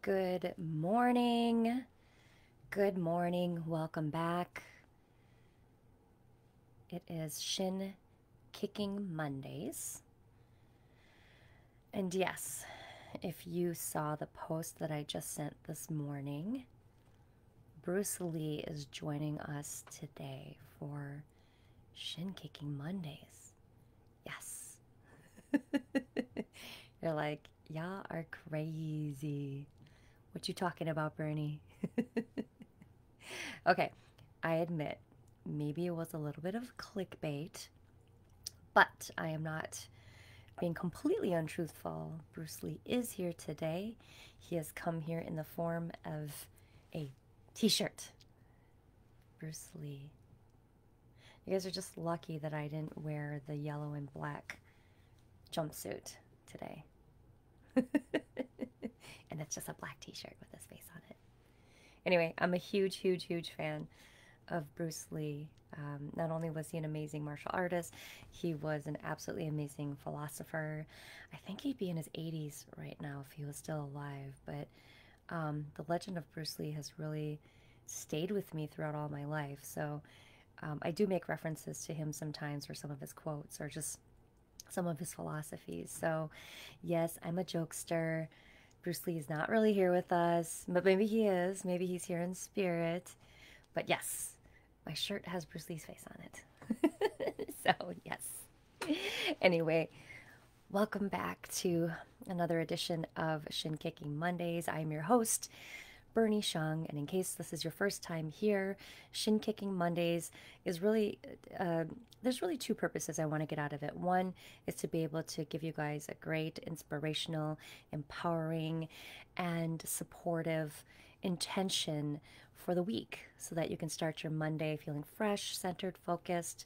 Good morning. Good morning. Welcome back. It is Shin Kicking Mondays. And yes, if you saw the post that I just sent this morning, Bruce Lee is joining us today for Shin Kicking Mondays. Yes. You're like, y'all are crazy. What you talking about, Bernie? Okay, I admit, maybe it was a little bit of clickbait, but I am not being completely untruthful. Bruce Lee is here today. He has come here in the form of a t-shirt. Bruce Lee. You guys are just lucky that I didn't wear the yellow and black jumpsuit today. And it's just a black t-shirt with his face on it. Anyway, I'm a huge, huge, huge fan of Bruce Lee. Not only was he an amazing martial artist, he was an absolutely amazing philosopher. I think he'd be in his 80s right now if he was still alive, but the legend of Bruce Lee has really stayed with me throughout all my life. So I do make references to him sometimes, or some of his quotes, or just some of his philosophies. So yes, I'm a jokester. Bruce Lee is not really here with us, but maybe he is. Maybe he's here in spirit. But yes, my shirt has Bruce Lee's face on it. So, yes. Anyway, welcome back to another edition of Shin Kicking Mondays. I'm your host, Bernie Shung, and in case this is your first time here, Shin Kicking Mondays is really, there's really two purposes I want to get out of it. One is to be able to give you guys a great, inspirational, empowering, and supportive intention for the week so that you can start your Monday feeling fresh, centered, focused.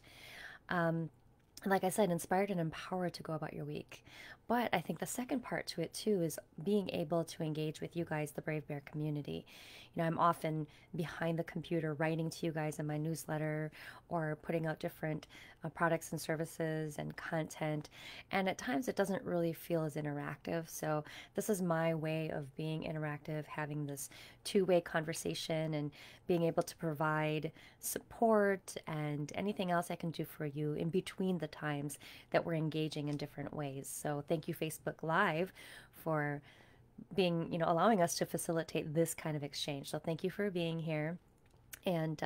Like I said, inspired and empowered to go about your week. But I think the second part to it too is being able to engage with you guys, the Brave Bear community. You know, I'm often behind the computer writing to you guys in my newsletter or putting out different products and services and content. And at times it doesn't really feel as interactive. So this is my way of being interactive, having this two-way conversation and being able to provide support and anything else I can do for you in between the times that we're engaging in different ways. So thank you, Facebook Live, for being, allowing us to facilitate this kind of exchange. So thank you for being here. And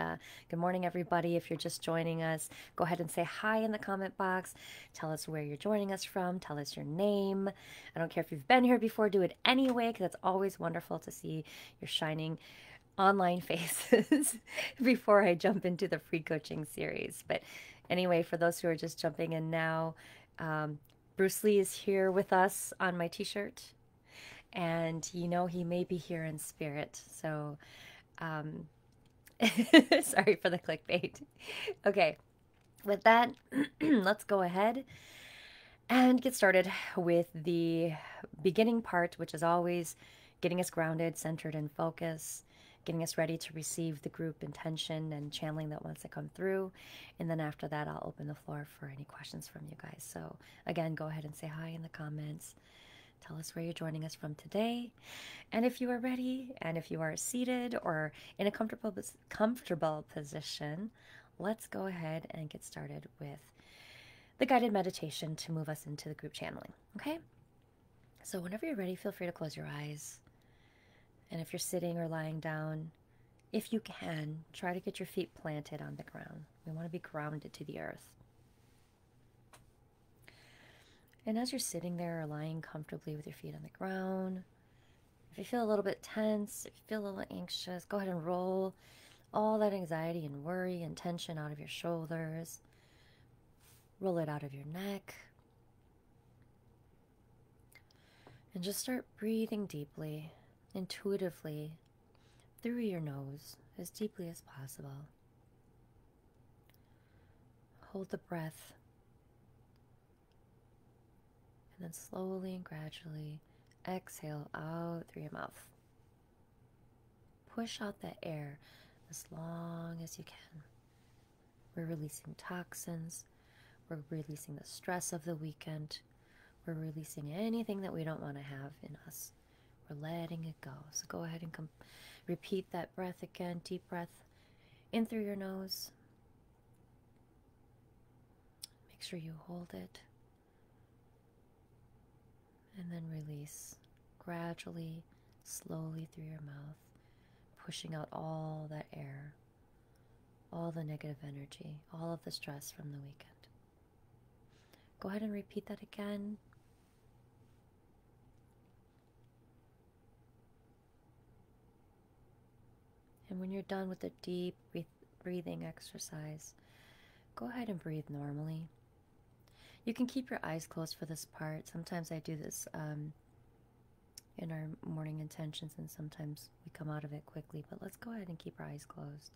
good morning, everybody. If you're just joining us, go ahead and say hi in the comment box. Tell us where you're joining us from. Tell us your name. I don't care if you've been here before. Do it anyway, because it's always wonderful to see your shining online faces before I jump into the free coaching series. But anyway, for those who are just jumping in now, Bruce Lee is here with us on my t-shirt. And he may be here in spirit. So sorry for the clickbait. Okay, with that, let's go ahead and get started with the beginning part, which is always getting us grounded, centered, and focused, getting us ready to receive the group intention and channeling that wants to come through. And then after that, I'll open the floor for any questions from you guys. So again, go ahead and say hi in the comments. Tell us where you're joining us from today. And if you are ready, and if you are seated or in a comfortable position, let's go ahead and get started with the guided meditation to move us into the group channeling. Okay? So whenever you're ready, feel free to close your eyes. And if you're sitting or lying down, if you can, try to get your feet planted on the ground. We want to be grounded to the earth. And as you're sitting there or lying comfortably with your feet on the ground, if you feel a little bit tense, if you feel a little anxious, go ahead and roll all that anxiety and worry and tension out of your shoulders. Roll it out of your neck. And just start breathing deeply, intuitively, through your nose, as deeply as possible. Hold the breath. And then slowly and gradually exhale out through your mouth. Push out that air as long as you can. We're releasing toxins. We're releasing the stress of the weekend. We're releasing anything that we don't want to have in us. We're letting it go. So go ahead and repeat that breath again. Deep breath in through your nose. Make sure you hold it. And then release gradually, slowly through your mouth, pushing out all that air, all the negative energy, all of the stress from the weekend. Go ahead and repeat that again. And when you're done with the deep breathing exercise, go ahead and breathe normally. You can keep your eyes closed for this part. Sometimes I do this in our morning intentions, and sometimes we come out of it quickly, but let's go ahead and keep our eyes closed.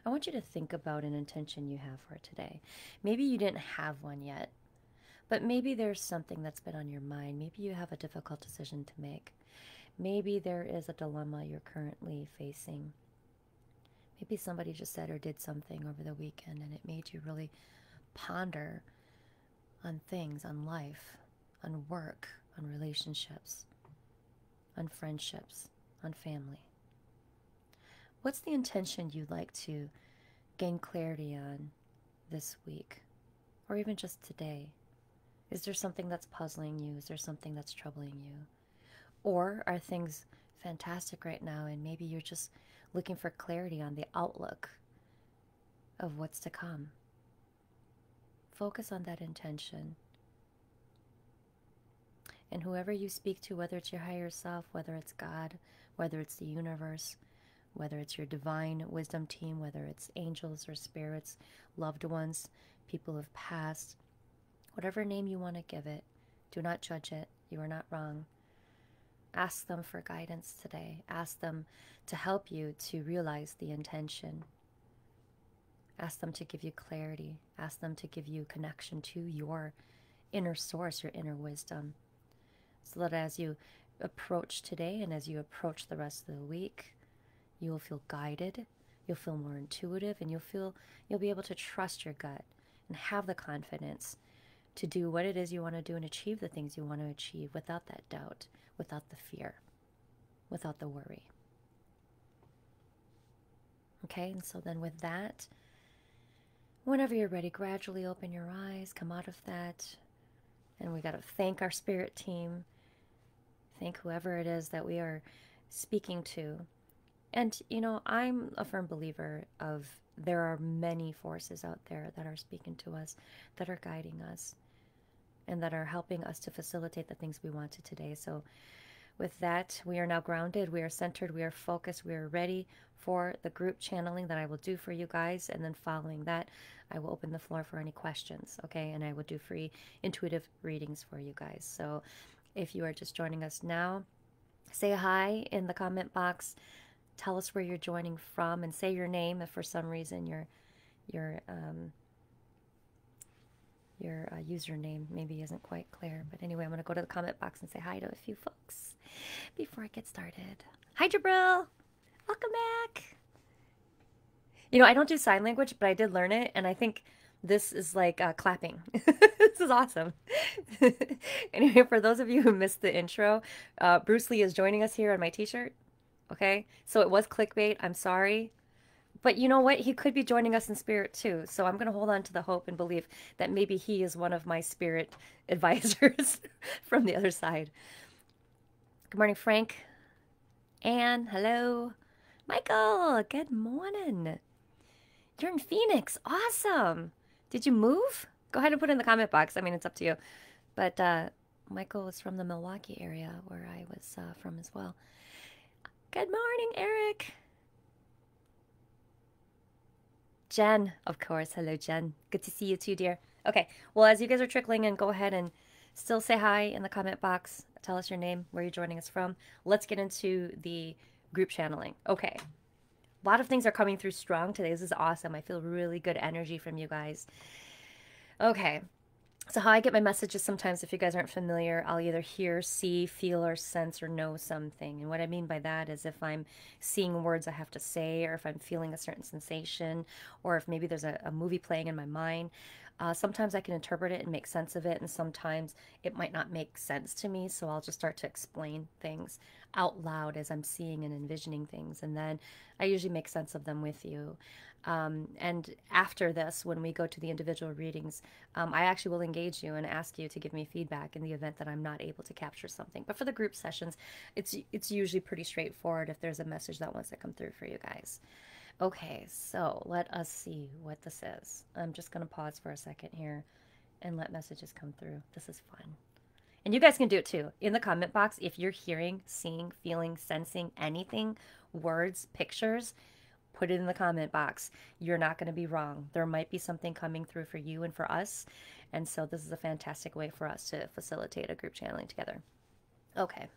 I want you to think about an intention you have for today. Maybe you didn't have one yet, but maybe there's something that's been on your mind. Maybe you have a difficult decision to make. Maybe there is a dilemma you're currently facing. Maybe somebody just said or did something over the weekend and it made you really ponder on things, on life, on work, on relationships, on friendships, on family. What's the intention you'd like to gain clarity on this week, or even just today? Is there something that's puzzling you? Is there something that's troubling you? Or are things fantastic right now and maybe you're just looking for clarity on the outlook of what's to come? Focus on that intention. And whoever you speak to, whether it's your higher self, whether it's God, whether it's the universe, whether it's your divine wisdom team, whether it's angels or spirits, loved ones, people who have passed, whatever name you want to give it, do not judge it. You are not wrong. Ask them for guidance today. Ask them to help you to realize the intention. Ask them to give you clarity. Ask them to give you connection to your inner source, your inner wisdom. So that as you approach today and as you approach the rest of the week, you will feel guided, you'll feel more intuitive, and you'll be able to trust your gut and have the confidence to do what it is you want to do and achieve the things you want to achieve without that doubt, without the fear, without the worry. Okay, and so then with that, whenever you're ready, gradually open your eyes, come out of that, and we got to thank our spirit team, thank whoever it is that we are speaking to. And, you know, I'm a firm believer of there are many forces out there that are speaking to us, that are guiding us, and that are helping us to facilitate the things we wanted today. So with that, we are now grounded, we are centered, we are focused, we are ready for the group channeling that I will do for you guys. And then following that, I will open the floor for any questions, okay? And I will do free intuitive readings for you guys. So if you are just joining us now, say hi in the comment box. Tell us where you're joining from and say your name if for some reason your username maybe isn't quite clear. But anyway, I'm going to go to the comment box and say hi to a few folks before I get started. Hi, Jabril. Welcome back. You know, I don't do sign language, but I did learn it, and I think this is like clapping. This is awesome. Anyway, for those of you who missed the intro, Bruce Lee is joining us here on my t-shirt. Okay, so it was clickbait. I'm sorry. But you know what? He could be joining us in spirit too. So I'm going to hold on to the hope and belief that maybe he is one of my spirit advisors from the other side. Good morning, Frank. Anne, hello. Michael, good morning. You're in Phoenix. Awesome. Did you move? Go ahead and put it in the comment box. I mean, it's up to you. But Michael was from the Milwaukee area where I was from as well. Good morning, Eric. Jen, of course. Hello, Jen. Good to see you too, dear. Okay, well, as you guys are trickling in, go ahead and still say hi in the comment box. Tell us your name, where you're joining us from. Let's get into the group channeling. Okay, a lot of things are coming through strong today. This is awesome. I feel really good energy from you guys. Okay. So how I get my messages sometimes, if you guys aren't familiar, I'll either hear, see, feel, or sense, or know something. And what I mean by that is if I'm seeing words I have to say, or if I'm feeling a certain sensation, or if maybe there's a movie playing in my mind, Sometimes I can interpret it and make sense of it, and sometimes it might not make sense to me. So I'll just start to explain things out loud as I'm seeing and envisioning things, and then I usually make sense of them with you. And after this, when we go to the individual readings, I actually will engage you and ask you to give me feedback in the event that I'm not able to capture something. But for the group sessions, it's usually pretty straightforward if there's a message that wants to come through for you guys. Okay, so let us see what this is. I'm just going to pause for a second here and let messages come through. This is fun. And you guys can do it too. In the comment box, if you're hearing, seeing, feeling, sensing anything, words, pictures, put it in the comment box. You're not going to be wrong. There might be something coming through for you and for us. And so this is a fantastic way for us to facilitate a group channeling together. Okay.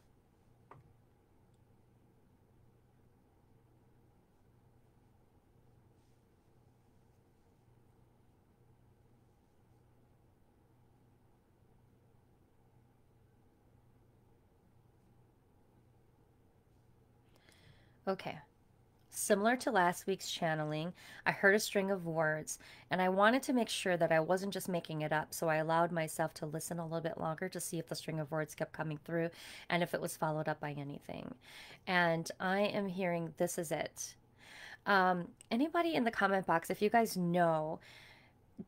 Okay. Similar to last week's channeling, I heard a string of words, and I wanted to make sure that I wasn't just making it up, so I allowed myself to listen a little bit longer to see if the string of words kept coming through and if it was followed up by anything. And I am hearing this is it. Anybody in the comment box, if you guys know,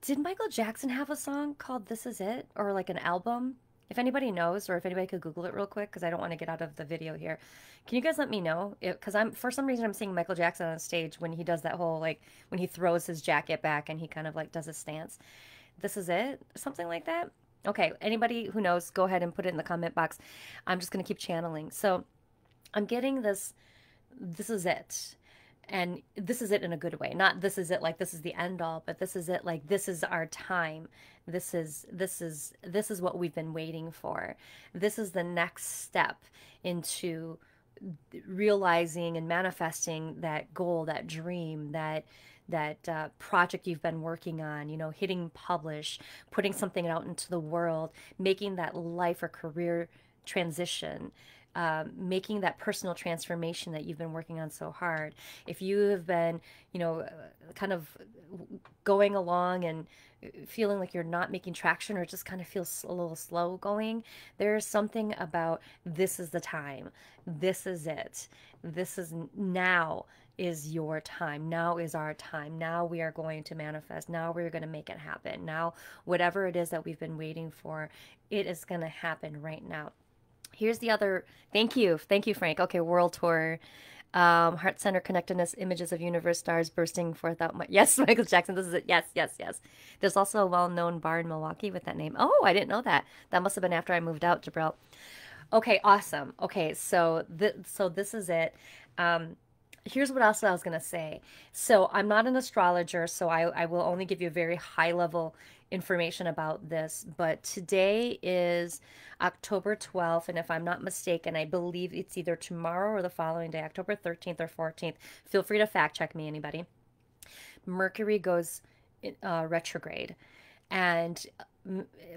did Michael Jackson have a song called This Is It? Or like an album? If anybody knows, or if anybody could Google it real quick, because I don't want to get out of the video here. Can you guys let me know? Because for some reason I'm seeing Michael Jackson on stage when he does that whole, like, when he throws his jacket back and he kind of like does a stance. This is it? Something like that? Okay, anybody who knows, go ahead and put it in the comment box. I'm just going to keep channeling. So I'm getting this is it. And this is it in a good way. Not this is it like this is the end all, but this is it like this is our time. This is what we've been waiting for. This is the next step into realizing and manifesting that goal, that dream, that project you've been working on, hitting publish, putting something out into the world, making that life or career transition, making that personal transformation that you've been working on so hard. If you have been, kind of going along and feeling like you're not making traction or just kind of feels a little slow going, there's something about this is the time. This is it. This is now is your time. Now is our time. Now we are going to manifest. Now we're going to make it happen. Now, whatever it is that we've been waiting for, it is going to happen right now. Here's the other. Thank you, Frank. Okay, world tour, heart center connectedness, images of universe stars bursting forth out. Yes, Michael Jackson. This is it. Yes, yes, yes. There's also a well-known bar in Milwaukee with that name. Oh, I didn't know that. That must have been after I moved out, Jabril. Okay, awesome. Okay, so this is it. Here's what else I was going to say. So I'm not an astrologer, so I will only give you a very high level information about this. But today is October 12th, and if I'm not mistaken, I believe it's either tomorrow or the following day, October 13th or 14th. Feel free to fact check me, anybody. Mercury goes retrograde. And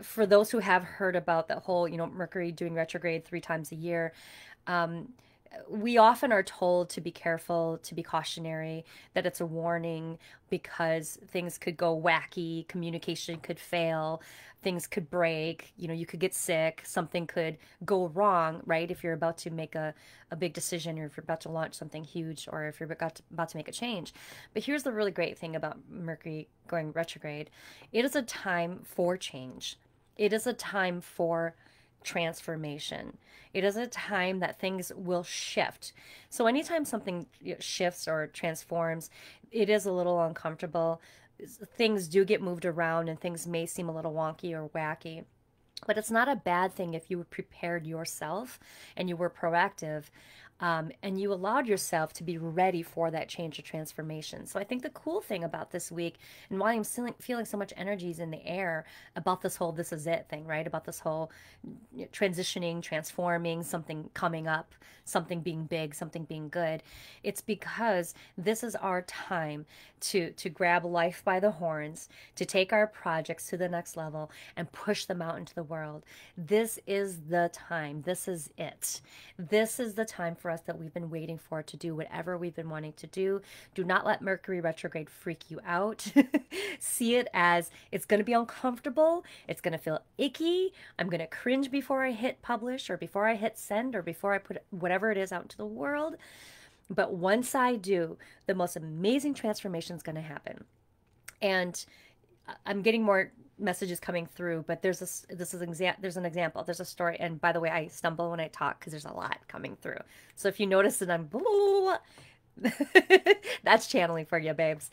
for those who have heard about that whole, Mercury doing retrograde 3 times a year, we often are told to be careful, to be cautionary, that it's a warning because things could go wacky, communication could fail, things could break, you could get sick, something could go wrong, right? If you're about to make a big decision, or if you're about to launch something huge, or if you're about to make a change. But here's the really great thing about Mercury going retrograde. It is a time for change. It is a time for transformation. It is a time that things will shift. So anytime something shifts or transforms, it is a little uncomfortable. Things do get moved around and things may seem a little wonky or wacky. But it's not a bad thing if you prepared yourself and you were proactive, and you allowed yourself to be ready for that change or transformation. So I think the cool thing about this week, and why I'm feeling so much energies in the air about this whole this is it thing, right? About this whole transitioning, transforming, something coming up, something being big, something being good. It's because this is our time to grab life by the horns, to take our projects to the next level and push them out into the world. This is the time. This is it. This is the time for us that we've been waiting for to do whatever we've been wanting to do. Do not let Mercury retrograde freak you out. See it as it's going to be uncomfortable. It's going to feel icky. I'm going to cringe before I hit publish or before I hit send or before I put whatever it is out into the world. But once I do, the most amazing transformation is going to happen. And I'm getting more messages coming through, but there's an example. There's a story, and by the way, I stumble when I talk because there's a lot coming through. So if you notice that I'm blah, blah, blah, that's channeling for you, babes.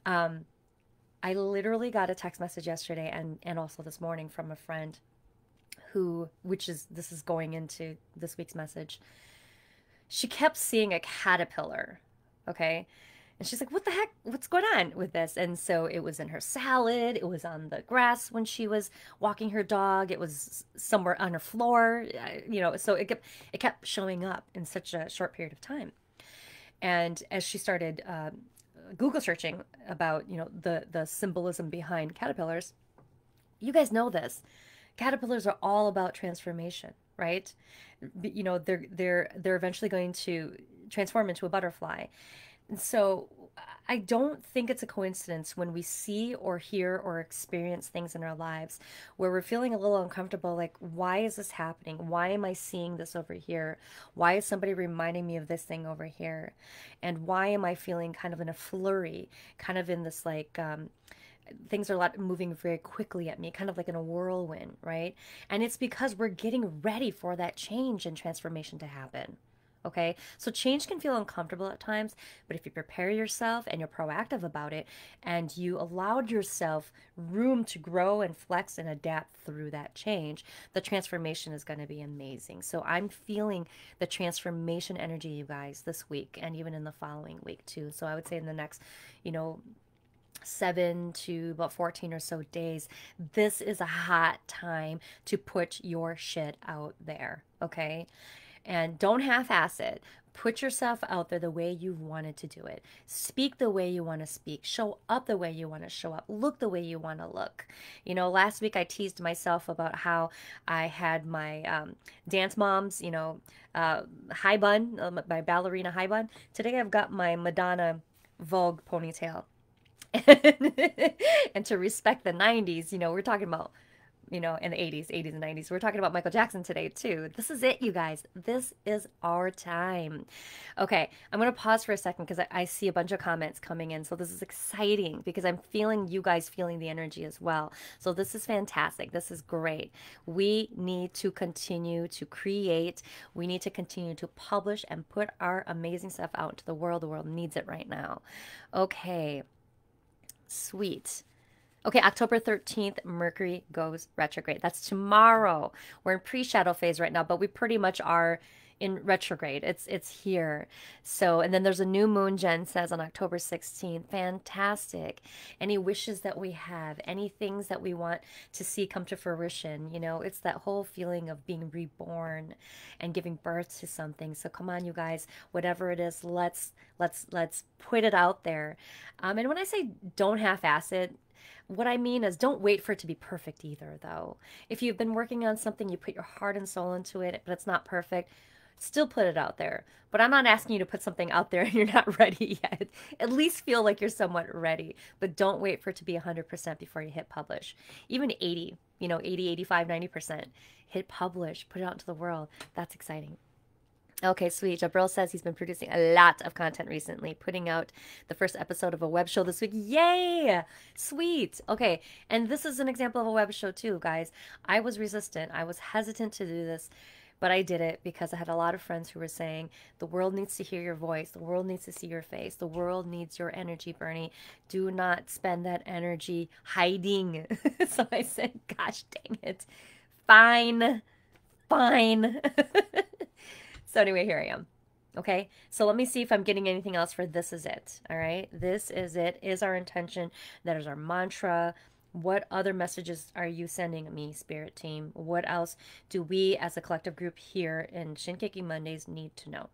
I literally got a text message yesterday and also this morning from a friend this is going into this week's message. She kept seeing a caterpillar, okay? And she's like, what the heck? What's going on with this? And so it was in her salad. It was on the grass when she was walking her dog. It was somewhere on her floor, so it kept showing up in such a short period of time. And as she started Google searching about, the symbolism behind caterpillars, you guys know this. Caterpillars are all about transformation, right? They're eventually going to transform into a butterfly. And so I don't think it's a coincidence when we see or hear or experience things in our lives where we're feeling a little uncomfortable, like, why is this happening? Why am I seeing this over here? Why is somebody reminding me of this thing over here? And why am I feeling kind of in a flurry, kind of in this things are moving very quickly at me, kind of like in a whirlwind, right? And it's because we're getting ready for that change and transformation to happen. Okay, so change can feel uncomfortable at times, but if you prepare yourself and you're proactive about it and you allowed yourself room to grow and flex and adapt through that change, the transformation is going to be amazing. So I'm feeling the transformation energy, you guys, this week and even in the following week too. So I would say in the next, 7 to about 14 or so days, this is a hot time to put your shit out there, okay? And don't half-ass it. Put yourself out there the way you've wanted to do it. Speak the way you want to speak. Show up the way you want to show up. Look the way you want to look. Last week I teased myself about how I had my dance mom's, high bun, my ballerina high bun. Today I've got my Madonna Vogue ponytail. And to respect the 90s, we're talking about in the 80s and 90s. We're talking about Michael Jackson today too. This is it, you guys. This is our time. Okay, I'm going to pause for a second because I see a bunch of comments coming in. So this is exciting because I'm feeling you guys feeling the energy as well. So this is fantastic. This is great. We need to continue to create. We need to continue to publish and put our amazing stuff out into the world. The world needs it right now. Okay, sweet. Okay, October 13th, Mercury goes retrograde. That's tomorrow. We're in pre-shadow phase right now, but we pretty much are in retrograde. It's here. So, and then there's a new moon, Jen says, on October 16th. Fantastic. Any wishes that we have, any things that we want to see come to fruition, it's that whole feeling of being reborn and giving birth to something. So come on, you guys, whatever it is, let's put it out there. And when I say don't half-ass it, what I mean is don't wait for it to be perfect either, though. If you've been working on something, you put your heart and soul into it, but it's not perfect, still put it out there. But I'm not asking you to put something out there and you're not ready yet. At least feel like you're somewhat ready, but don't wait for it to be 100% before you hit publish. Even 80, 80, 85, 90%. Hit publish, put it out into the world. That's exciting. Okay, sweet. Jabril says he's been producing a lot of content recently, putting out the first episode of a web show this week. Yay! Sweet. Okay, and this is an example of a web show too, guys. I was resistant. I was hesitant to do this, but I did it because I had a lot of friends who were saying, the world needs to hear your voice. The world needs to see your face. The world needs your energy, Bernie. Do not spend that energy hiding. So I said, gosh dang it. Fine. So anyway, here I am. Okay, so let me see if I'm getting anything else for this is it. All right, this is it, is our intention. That is our mantra. What other messages are you sending me, Spirit Team? What else do we as a collective group here in Shinkeki Mondays need to know?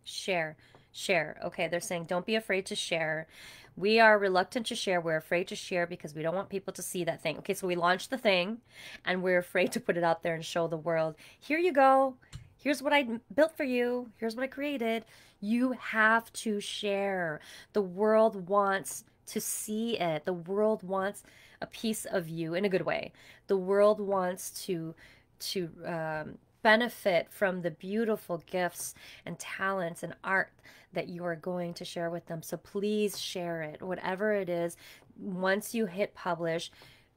Share Share. Okay, they're saying don't be afraid to share. We are reluctant to share. We're afraid to share because we don't want people to see that thing. Okay, so we launched the thing and we're afraid to put it out there and show the world. Here you go. Here's what I built for you. Here's what I created. You have to share. The world wants to see it. The world wants a piece of you in a good way. The world wants to benefit from the beautiful gifts and talents and art that you are going to share with them. So please share it, whatever it is. Once you hit publish,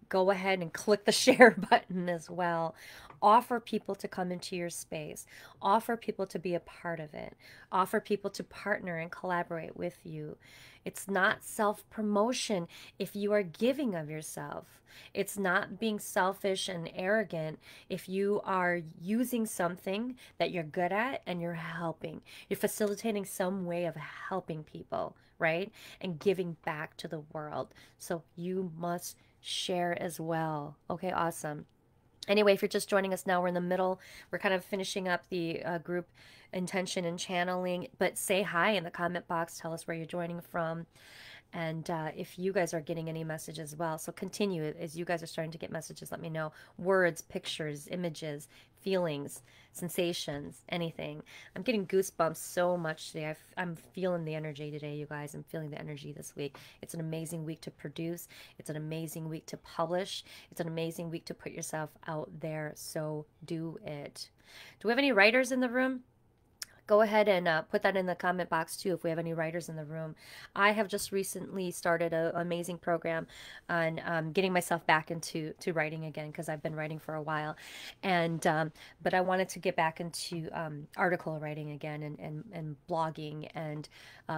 go ahead and click the share button as well. Offer people to come into your space. Offer people to be a part of it. Offer people to partner and collaborate with you. It's not self-promotion if you are giving of yourself. It's not being selfish and arrogant if you are using something that you're good at and you're helping. You're facilitating some way of helping people, right? And giving back to the world. So you must share as well. Okay, awesome. Anyway, if you're just joining us now, we're in the middle. We're kind of finishing up the group intention and channeling, but say hi in the comment box. Tell us where you're joining from. And if you guys are getting any message as well. So continue as you guys are starting to get messages. Let me know. Words, pictures, images, feelings, sensations, anything. I'm getting goosebumps so much today. I'm feeling the energy today, you guys. I'm feeling the energy this week. It's an amazing week to produce. It's an amazing week to publish. It's an amazing week to put yourself out there. So do it. Do we have any writers in the room? Go ahead and put that in the comment box too if we have any writers in the room. I have just recently started an amazing program on getting myself back into writing again because I've been writing for a while, and but I wanted to get back into article writing again and blogging and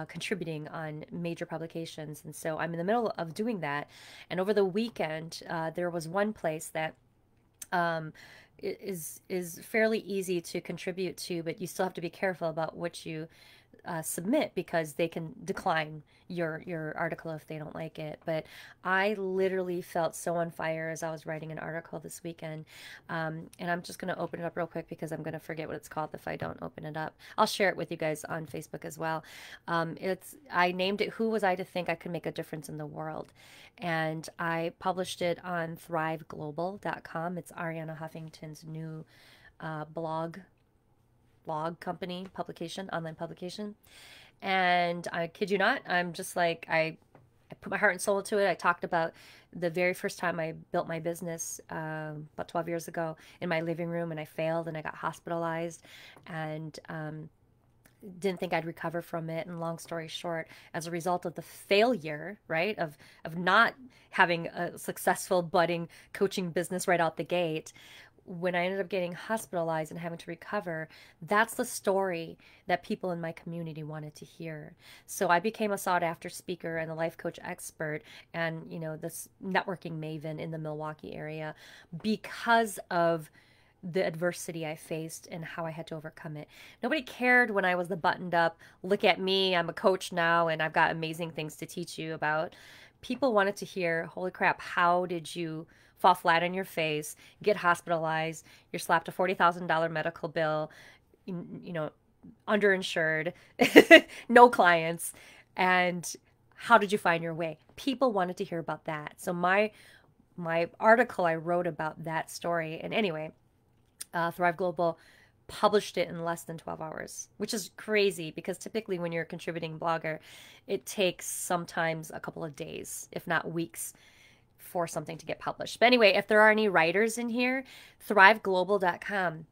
contributing on major publications. And so I'm in the middle of doing that. And over the weekend, there was one place that is fairly easy to contribute to, but you still have to be careful about what you submit because they can decline your article if they don't like it. But I literally felt so on fire as I was writing an article this weekend. And I'm just going to open it up real quick because I'm going to forget what it's called if I don't open it up. I'll share it with you guys on Facebook as well. I named it Who Was I to Think I Could Make a Difference in the World? And I published it on thriveglobal.com. It's Ariana Huffington's new blog company publication, online publication. And I kid you not, I'm just like, I put my heart and soul into it. I talked about the very first time I built my business about 12 years ago in my living room, and I failed and I got hospitalized and didn't think I'd recover from it. And long story short, as a result of the failure, right, of not having a successful budding coaching business right out the gate, when I ended up getting hospitalized and having to recover, that's the story that people in my community wanted to hear. So I became a sought after speaker and a life coach expert and, you know, this networking maven in the Milwaukee area because of the adversity I faced and how I had to overcome it. Nobody cared when I was the buttoned up, look at me, I'm a coach now and I've got amazing things to teach you about. People wanted to hear, holy crap, how did you fall flat on your face, get hospitalized, you're slapped a $40,000 medical bill, you know, underinsured, no clients, and how did you find your way? People wanted to hear about that. So my article I wrote about that story, and anyway, Thrive Global published it in less than 12 hours, which is crazy because typically when you're a contributing blogger, it takes sometimes a couple of days, if not weeks, for something to get published. But anyway, if there are any writers in here, thriveglobal.com.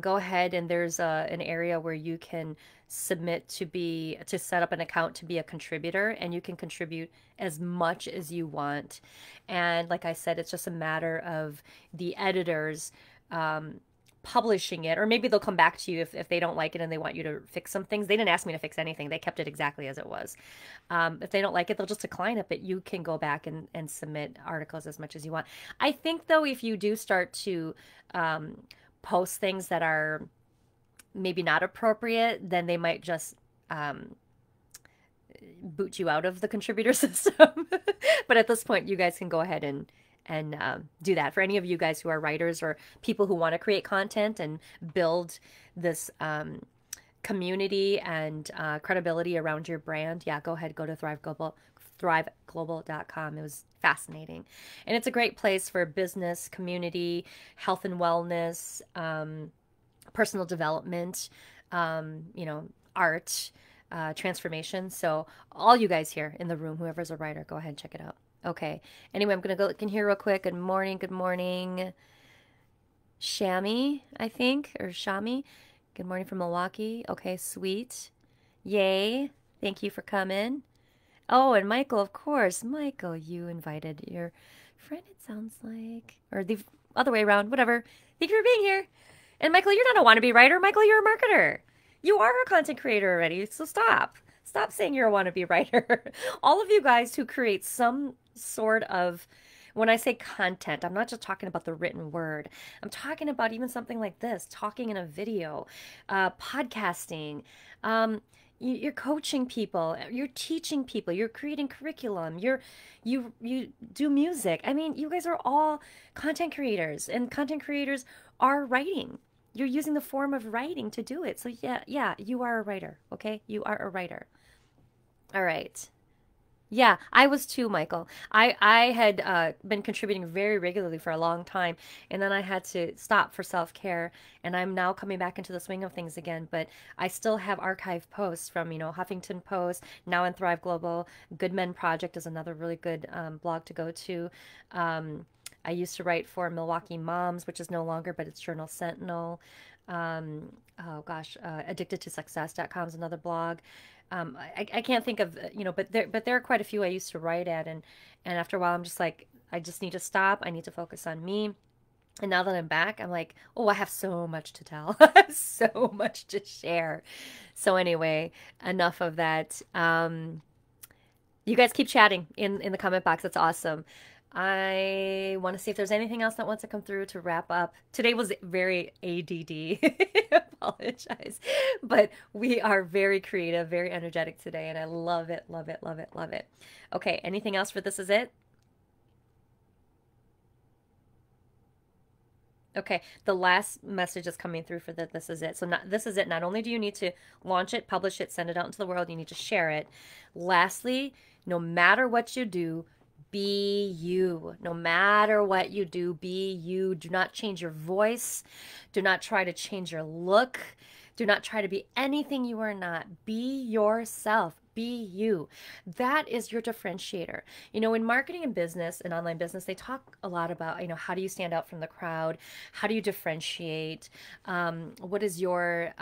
Go ahead and there's an area where you can submit to set up an account to be a contributor, and you can contribute as much as you want. And like I said, it's just a matter of the editors publishing it, or maybe they'll come back to you if they don't like it and they want you to fix some things. They didn't ask me to fix anything. They kept it exactly as it was. If they don't like it, they'll just decline it, but you can go back and submit articles as much as you want. I think, though, if you do start to post things that are maybe not appropriate, then they might just boot you out of the contributor system. But at this point, you guys can go ahead and do that. For any of you guys who are writers or people who want to create content and build this community and credibility around your brand, yeah, go ahead, go to thriveglobal.com. It was fascinating. And it's a great place for business, community, health and wellness, personal development, art, transformation. So, all you guys here in the room, whoever's a writer, go ahead and check it out. Okay. Anyway, I'm going to go look in here real quick. Good morning. Good morning. Shami, I think, or Shami. Good morning from Milwaukee. Okay, sweet. Yay. Thank you for coming. Oh, and Michael, of course. Michael, you invited your friend, it sounds like. Or the other way around, whatever. Thank you for being here. And Michael, you're not a wannabe writer. Michael, you're a marketer. You are a content creator already, so stop. Stop saying you're a wannabe writer. All of you guys who create some sort of, when I say content, I'm not just talking about the written word. I'm talking about even something like this, talking in a video, podcasting. You're coaching people, you're teaching people, you're creating curriculum, you do music. I mean, you guys are all content creators, and content creators are writing. You're using the form of writing to do it. So yeah, you are a writer, okay? You are a writer. All right. Yeah, I was too, Michael. I had been contributing very regularly for a long time, and then I had to stop for self-care, and I'm now coming back into the swing of things again. But I still have archive posts from, Huffington Post, now in Thrive Global. Good Men Project is another really good blog to go to. I used to write for Milwaukee Moms, which is no longer, but it's Journal Sentinel. Oh gosh, addictedtosuccess.com is another blog. I can't think of, but there are quite a few I used to write at, and after a while I'm just like, I just need to stop. I need to focus on me. And now that I'm back, I'm like, oh, I have so much to tell. I have so much to share. So anyway, enough of that. You guys keep chatting in the comment box. That's awesome. I want to see if there's anything else that wants to come through to wrap up. Today was very ADD. Apologize. But we are very creative, very energetic today, and I love it, love it, love it, love it. Okay, anything else for This Is It? Okay, the last message is coming through for that. This is it. So this is it. Not only do you need to launch it, publish it, send it out into the world, you need to share it. Lastly, no matter what you do, be you. No matter what you do, be you. Do not change your voice. Do not try to change your look. Do not try to be anything you are not. Be yourself. Be you. That is your differentiator. In marketing and business and online business, they talk a lot about, how do you stand out from the crowd? How do you differentiate? What is your,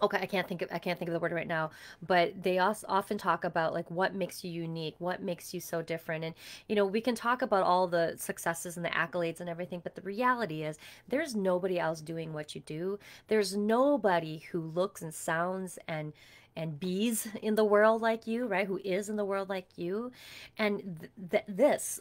okay, I can't think of the word right now, but they also often talk about like what makes you unique, what makes you so different. And we can talk about all the successes and the accolades and everything, but the reality is there's nobody else doing what you do. There's nobody who looks and sounds and bees in the world like you, right? Who is in the world like you. And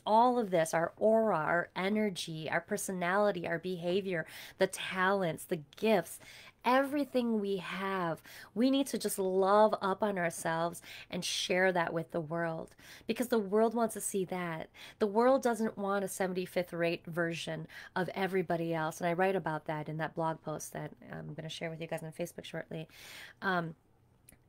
all of this, our aura, our energy, our personality, our behavior, the talents, the gifts, everything we have, we need to just love up on ourselves and share that with the world, because the world wants to see that. The world doesn't want a 75th rate version of everybody else. And I write about that in that blog post that I'm going to share with you guys on Facebook shortly.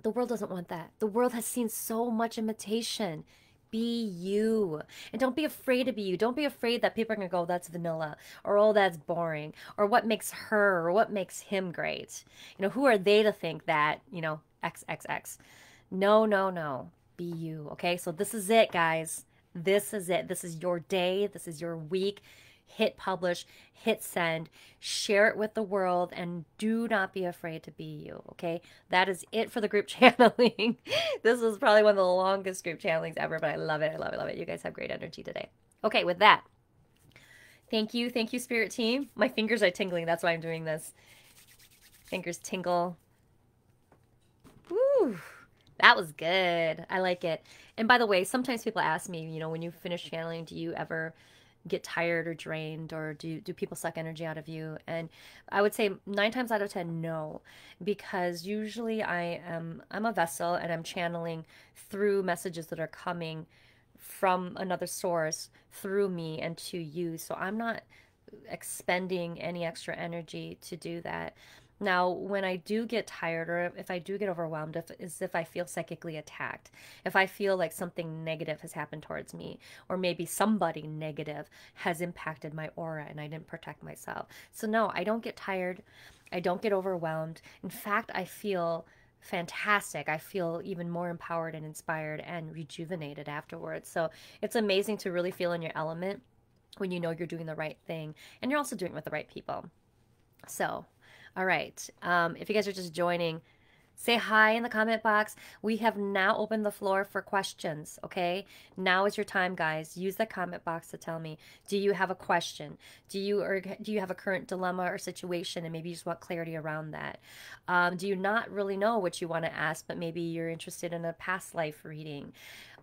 The world doesn't want that. The world has seen so much imitation. Be you. And don't be afraid to be you. Don't be afraid that people are going to go, that's vanilla, or oh, that's boring, or what makes her or what makes him great. Who are they to think that, XXX? No, no, no. Be you. Okay. So this is it, guys. This is it. This is your day. This is your week. Hit publish, hit send, share it with the world, and do not be afraid to be you, okay? That is it for the group channeling. This is probably one of the longest group channelings ever, but I love it, I love it, love it. You guys have great energy today. Okay, with that, thank you, Spirit Team. My fingers are tingling, that's why I'm doing this. Fingers tingle. Woo! That was good. I like it. And by the way, sometimes people ask me, when you finish channeling, do you ever get tired or drained, or do people suck energy out of you? And I would say 9 times out of 10, no, because usually I'm a vessel and I'm channeling through messages that are coming from another source through me and to you. So I'm not expending any extra energy to do that. Now, when I do get tired or if I do get overwhelmed, if I feel psychically attacked, if I feel like something negative has happened towards me, or maybe somebody negative has impacted my aura and I didn't protect myself. So, no, I don't get tired. I don't get overwhelmed. In fact, I feel fantastic. I feel even more empowered and inspired and rejuvenated afterwards. So, it's amazing to really feel in your element when you know you're doing the right thing and you're also doing it with the right people. So, all right. If you guys are just joining, say hi in the comment box. We have now opened the floor for questions, okay? Now is your time, guys. Use the comment box to tell me, do you have a question? Do you have a current dilemma or situation and maybe you just want clarity around that? Do you not really know what you want to ask, but maybe you're interested in a past life reading?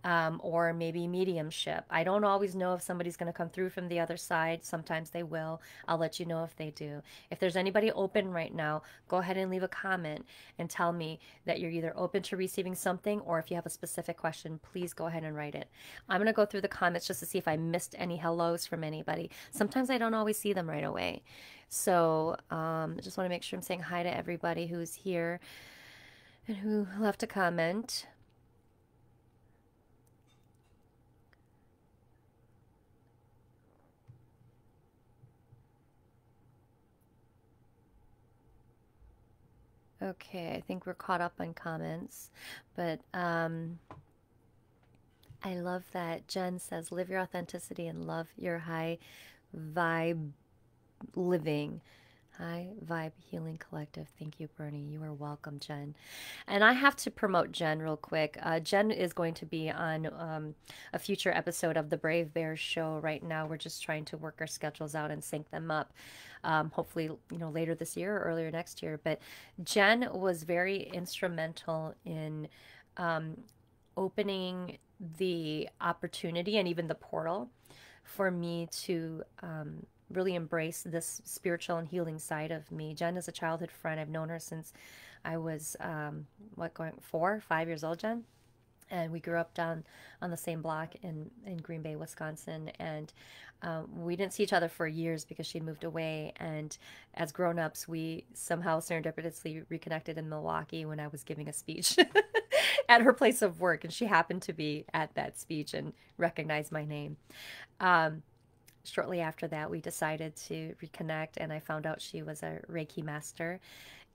Or maybe mediumship. I don't always know if somebody's going to come through from the other side. Sometimes they will. I'll let you know if they do. If there's anybody open right now, go ahead and leave a comment and tell me that you're either open to receiving something or if you have a specific question, please go ahead and write it. I'm going to go through the comments just to see if I missed any hellos from anybody. Sometimes I don't always see them right away. So I just want to make sure I'm saying hi to everybody who's here and who left a comment. Okay, I think we're caught up on comments, but I love that Jen says, live your authenticity and love your high vibe living. High Vibe Healing Collective. Thank you, Bernie. You are welcome, Jen. And I have to promote Jen real quick. Jen is going to be on a future episode of the Brave Bears show. Right now, we're just trying to work our schedules out and sync them up. Hopefully, later this year or earlier next year. But Jen was very instrumental in opening the opportunity and even the portal for me to really embrace this spiritual and healing side of me. Jen is a childhood friend. I've known her since I was, 5 years old, Jen? And we grew up down on the same block in Green Bay, Wisconsin. And we didn't see each other for years because she moved away. And as grown-ups, we somehow serendipitously reconnected in Milwaukee when I was giving a speech at her place of work. And she happened to be at that speech and recognized my name. Shortly after that, we decided to reconnect, and I found out she was a Reiki master.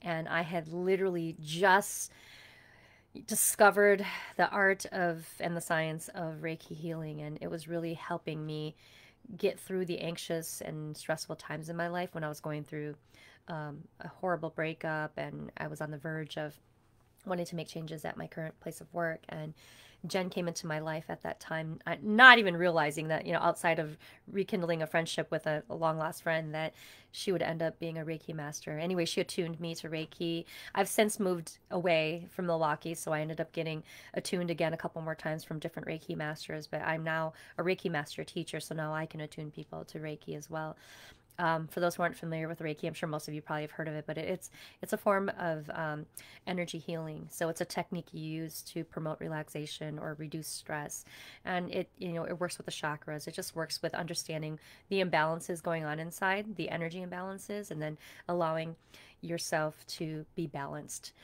And I had literally just discovered the art of and the science of Reiki healing, and it was really helping me get through the anxious and stressful times in my life when I was going through a horrible breakup, and I was on the verge of wanting to make changes at my current place of work. And Jen came into my life at that time, not even realizing that, outside of rekindling a friendship with a long lost friend, that she would end up being a Reiki master. Anyway, she attuned me to Reiki. I've since moved away from Milwaukee, so I ended up getting attuned again a couple more times from different Reiki masters, but I'm now a Reiki master teacher, so now I can attune people to Reiki as well. For those who aren't familiar with Reiki, I'm sure most of you probably have heard of it, but it's a form of energy healing. So it's a technique you use to promote relaxation or reduce stress, and it works with the chakras. It just works with understanding the imbalances going on inside, the energy imbalances, and then allowing yourself to be balanced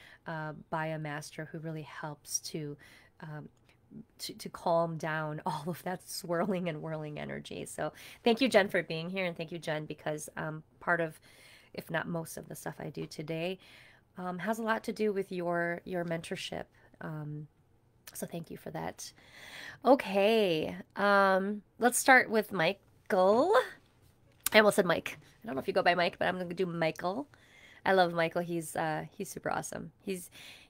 by a master who really helps um, to calm down all of that swirling and whirling energy. So thank you, Jen, for being here, and thank you, Jen, because part of, if not most of the stuff I do today has a lot to do with your mentorship. So thank you for that. Okay, let's start with Michael. I almost said Mike. I don't know if you go by Mike, but I'm going to do Michael. I love Michael. He's super awesome.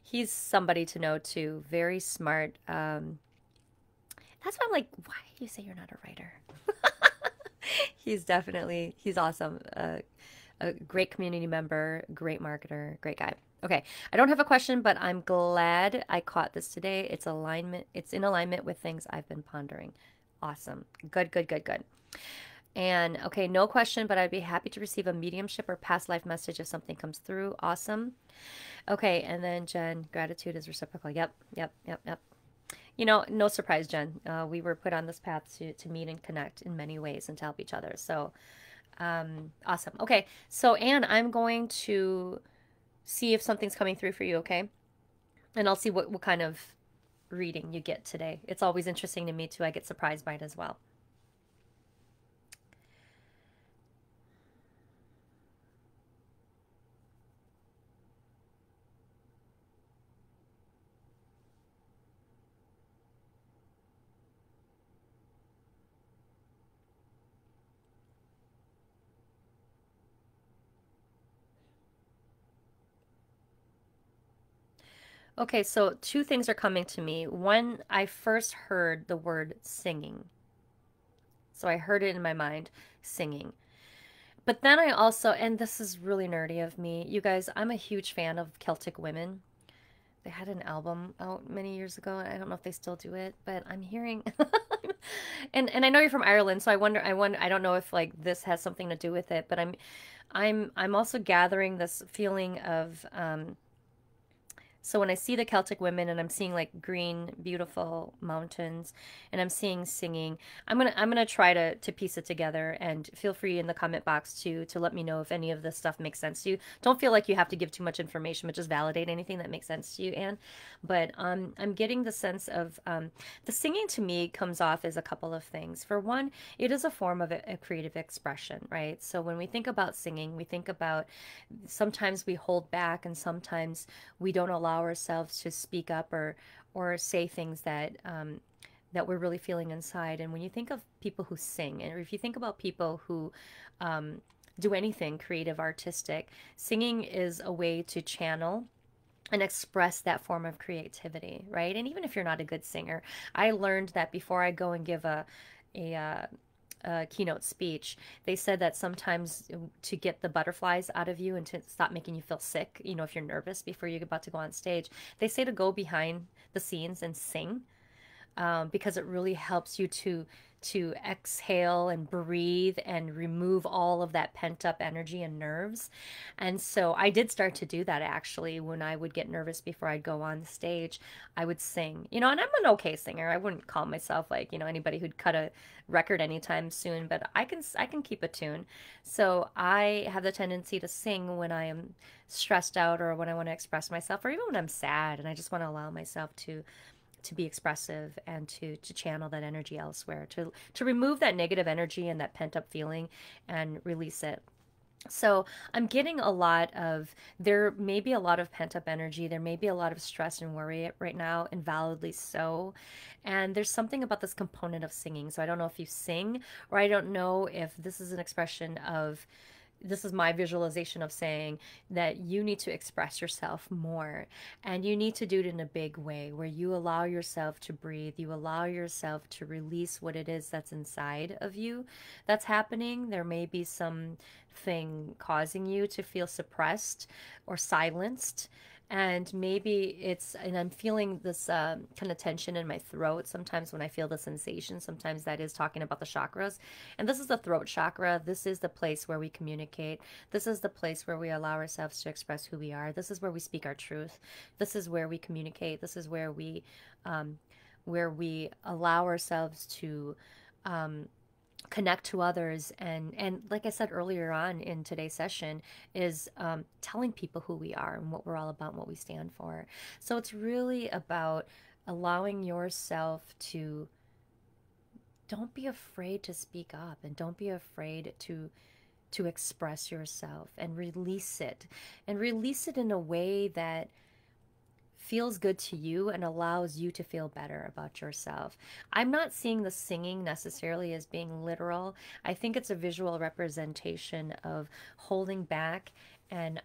He's somebody to know too. Very smart. That's why I'm like, why do you say you're not a writer? He's awesome. A great community member, great marketer, great guy. Okay, I don't have a question, but I'm glad I caught this today. It's in alignment with things I've been pondering. Awesome. Good, good, good, good. And okay, no question, but I'd be happy to receive a mediumship or past life message if something comes through. Awesome. Okay, and then Jen, gratitude is reciprocal. Yep, yep, yep, yep. No surprise, Jen. We were put on this path to meet and connect in many ways and to help each other. So, awesome. Okay, so Anne, I'm going to see if something's coming through for you, okay? And I'll see what kind of reading you get today. It's always interesting to me too. I get surprised by it as well. Okay, so two things are coming to me. One, I first heard the word singing. So I heard it in my mind, singing. But then I also, and this is really nerdy of me, you guys, I'm a huge fan of Celtic women. They had an album out many years ago. I don't know if they still do it, but I'm hearing and I know you're from Ireland, so I don't know if like this has something to do with it, but I'm also gathering this feeling of so when I see the Celtic women and I'm seeing like green, beautiful mountains and I'm seeing singing, I'm gonna try to piece it together, and feel free in the comment box to let me know if any of this stuff makes sense to you. Don't feel like you have to give too much information, but just validate anything that makes sense to you, Anne. But I'm getting the sense of the singing to me comes off as a couple of things. For one, it is a form of a creative expression, right? So when we think about singing, we think about sometimes we hold back and sometimes we don't allow ourselves to speak up or say things that we're really feeling inside. And when you think of people who sing, and if you think about people who do anything creative, artistic, singing is a way to channel and express that form of creativity, right? And even if you're not a good singer, I learned that before I go and give a keynote speech, they said that sometimes to get the butterflies out of you and to stop making you feel sick, if you're nervous before you're about to go on stage, they say to go behind the scenes and sing, because it really helps you to exhale and breathe and remove all of that pent up energy and nerves. And so I did start to do that actually when I would get nervous before I'd go on stage. I would sing, and I'm an okay singer. I wouldn't call myself like, anybody who'd cut a record anytime soon, but I can keep a tune. So I have the tendency to sing when I am stressed out or when I want to express myself, or even when I'm sad and I just want to allow myself to be expressive and to channel that energy elsewhere, to remove that negative energy and that pent up feeling and release it. So I'm getting a lot of, there may be a lot of pent up energy. There may be a lot of stress and worry right now, and validly so. And there's something about this component of singing. So I don't know if you sing, or I don't know if this is an expression of, this is my visualization of saying that you need to express yourself more, and you need to do it in a big way where you allow yourself to breathe, you allow yourself to release what it is that's inside of you that's happening. There may be something causing you to feel suppressed or silenced, and maybe and I'm feeling this kind of tension in my throat sometimes when I feel the sensation. Sometimes that is talking about the chakras. And this is the throat chakra. This is the place where we communicate. This is the place where we allow ourselves to express who we are. This is where we speak our truth. This is where we communicate. This is where we allow ourselves to connect to others, and like I said earlier on in today's session, is telling people who we are and what we're all about and what we stand for. So it's really about allowing yourself to, don't be afraid to speak up, and don't be afraid to express yourself and release it in a way that feels good to you and allows you to feel better about yourself. I'm not seeing the singing necessarily as being literal. I think it's a visual representation of holding back and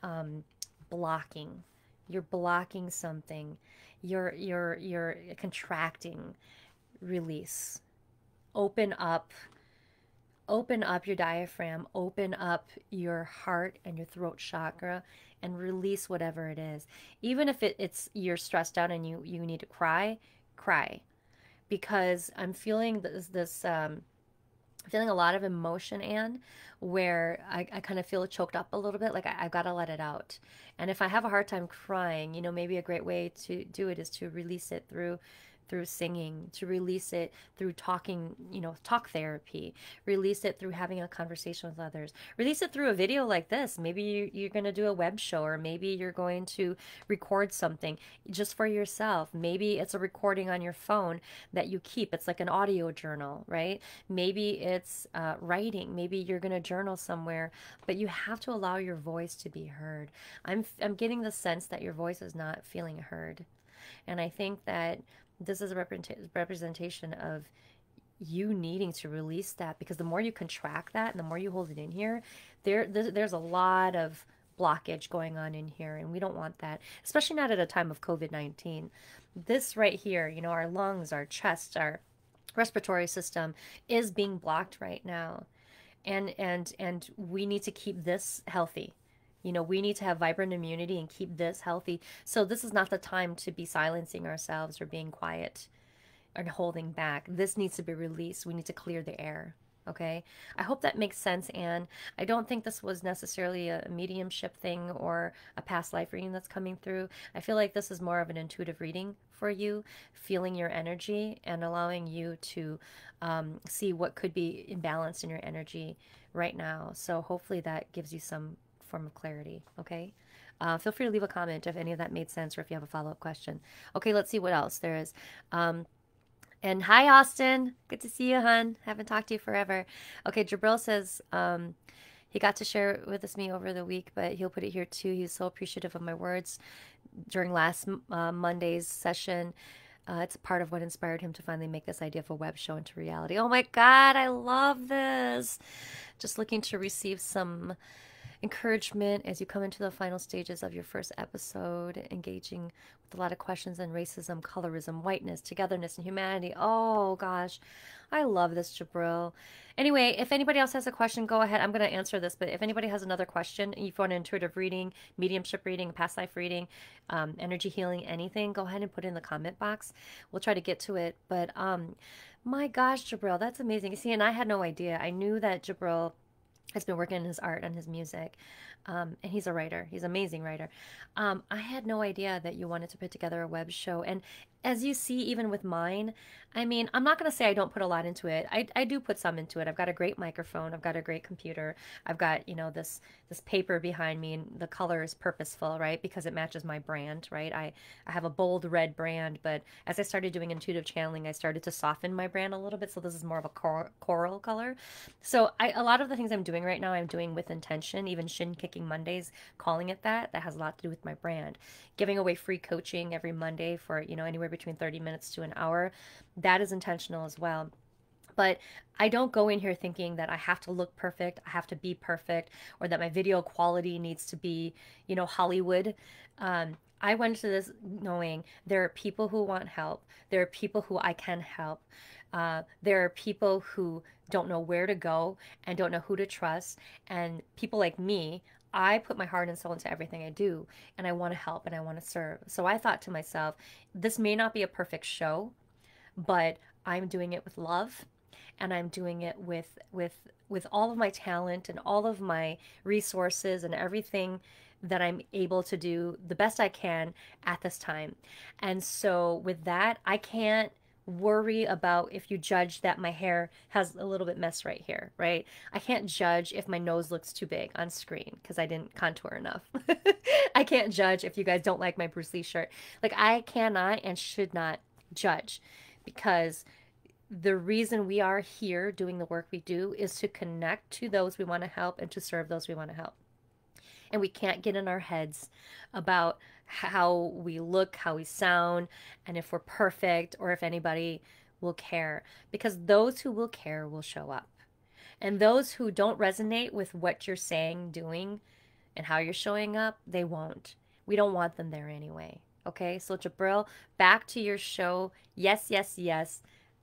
blocking. You're blocking something. You're contracting. Release. Open up. Open up your diaphragm, open up your heart and your throat chakra, and release whatever it is. Even if it's you're stressed out and you need to cry, cry. Because I'm feeling feeling a lot of emotion, Anne, where I kind of feel choked up a little bit, like I've got to let it out. And if I have a hard time crying, maybe a great way to do it is to release it through through singing, to release it through talking, talk therapy, release it through having a conversation with others, release it through a video like this. Maybe you're going to do a web show, or maybe you're going to record something just for yourself. Maybe it's a recording on your phone that you keep. It's like an audio journal, right? Maybe it's writing. Maybe you're going to journal somewhere, but you have to allow your voice to be heard. I'm getting the sense that your voice is not feeling heard. And I think that this is a representation of you needing to release that, because the more you contract that and the more you hold it in here, there's a lot of blockage going on in here, and we don't want that, especially not at a time of COVID-19. This right here, our lungs, our chest, our respiratory system is being blocked right now. And we need to keep this healthy. We need to have vibrant immunity and keep this healthy. So this is not the time to be silencing ourselves or being quiet and holding back. This needs to be released. We need to clear the air. Okay? I hope that makes sense, Anne. I don't think this was necessarily a mediumship thing or a past life reading that's coming through. I feel like this is more of an intuitive reading for you, feeling your energy and allowing you to see what could be imbalanced in your energy right now. So hopefully that gives you some form of clarity, okay? Feel free to leave a comment if any of that made sense, or if you have a follow-up question. Okay, let's see what else there is. And hi, Austin. Good to see you, hun. Haven't talked to you forever. Okay, Jabril says he got to share it with me over the week, but he'll put it here too. He's so appreciative of my words during last Monday's session. It's part of what inspired him to finally make this idea of a web show into reality. Oh my God, I love this. Just looking to receive some encouragement as you come into the final stages of your first episode, engaging with a lot of questions on racism, colorism, whiteness, togetherness, and humanity. Oh gosh, I love this, Jabril. Anyway, if anybody else has a question, go ahead. I'm going to answer this, but if anybody has another question, if you want an intuitive reading, mediumship reading, past life reading, energy healing, anything, go ahead and put it in the comment box. We'll try to get to it. But my gosh, Jabril, that's amazing. You see, and I had no idea. I knew that Jabril has been working on his art and his music. And he's a writer. He's an amazing writer. I had no idea that you wanted to put together a web show. And as you see, even with mine, I mean, I'm not going to say I don't put a lot into it. I do put some into it. I've got a great microphone. I've got a great computer. I've got, this paper behind me, and the color is purposeful, right? Because it matches my brand, right? I have a bold red brand, but as I started doing intuitive channeling, I started to soften my brand a little bit. So this is more of a coral color. So a lot of the things I'm doing right now, I'm doing with intention. Even Shin Kicking Mondays, calling it that has a lot to do with my brand. Giving away free coaching every Monday for, anywhere between 30 minutes to an hour. That is intentional as well. But I don't go in here thinking that I have to look perfect, I have to be perfect, or that my video quality needs to be, Hollywood. I went into this knowing there are people who want help. There are people who I can help. There are people who don't know where to go and don't know who to trust. And people like me, I put my heart and soul into everything I do, and I want to help and I want to serve. So I thought to myself, this may not be a perfect show, but I'm doing it with love, and I'm doing it with all of my talent and all of my resources and everything that I'm able to do the best I can at this time. And so with that, I can't worry about if you judge that my hair has a little bit mess right here, right? I can't judge if my nose looks too big on screen because I didn't contour enough. I can't judge if you guys don't like my Bruce Lee shirt. Like, I cannot and should not judge, because the reason we are here doing the work we do is to connect to those we want to help and to serve those we want to help. And we can't get in our heads about how we look, how we sound, and if we're perfect or if anybody will care. Because those who will care will show up. And those who don't resonate with what you're saying, doing, and how you're showing up, they won't. We don't want them there anyway. Okay? So Jabril, back to your show. Yes, yes, yes.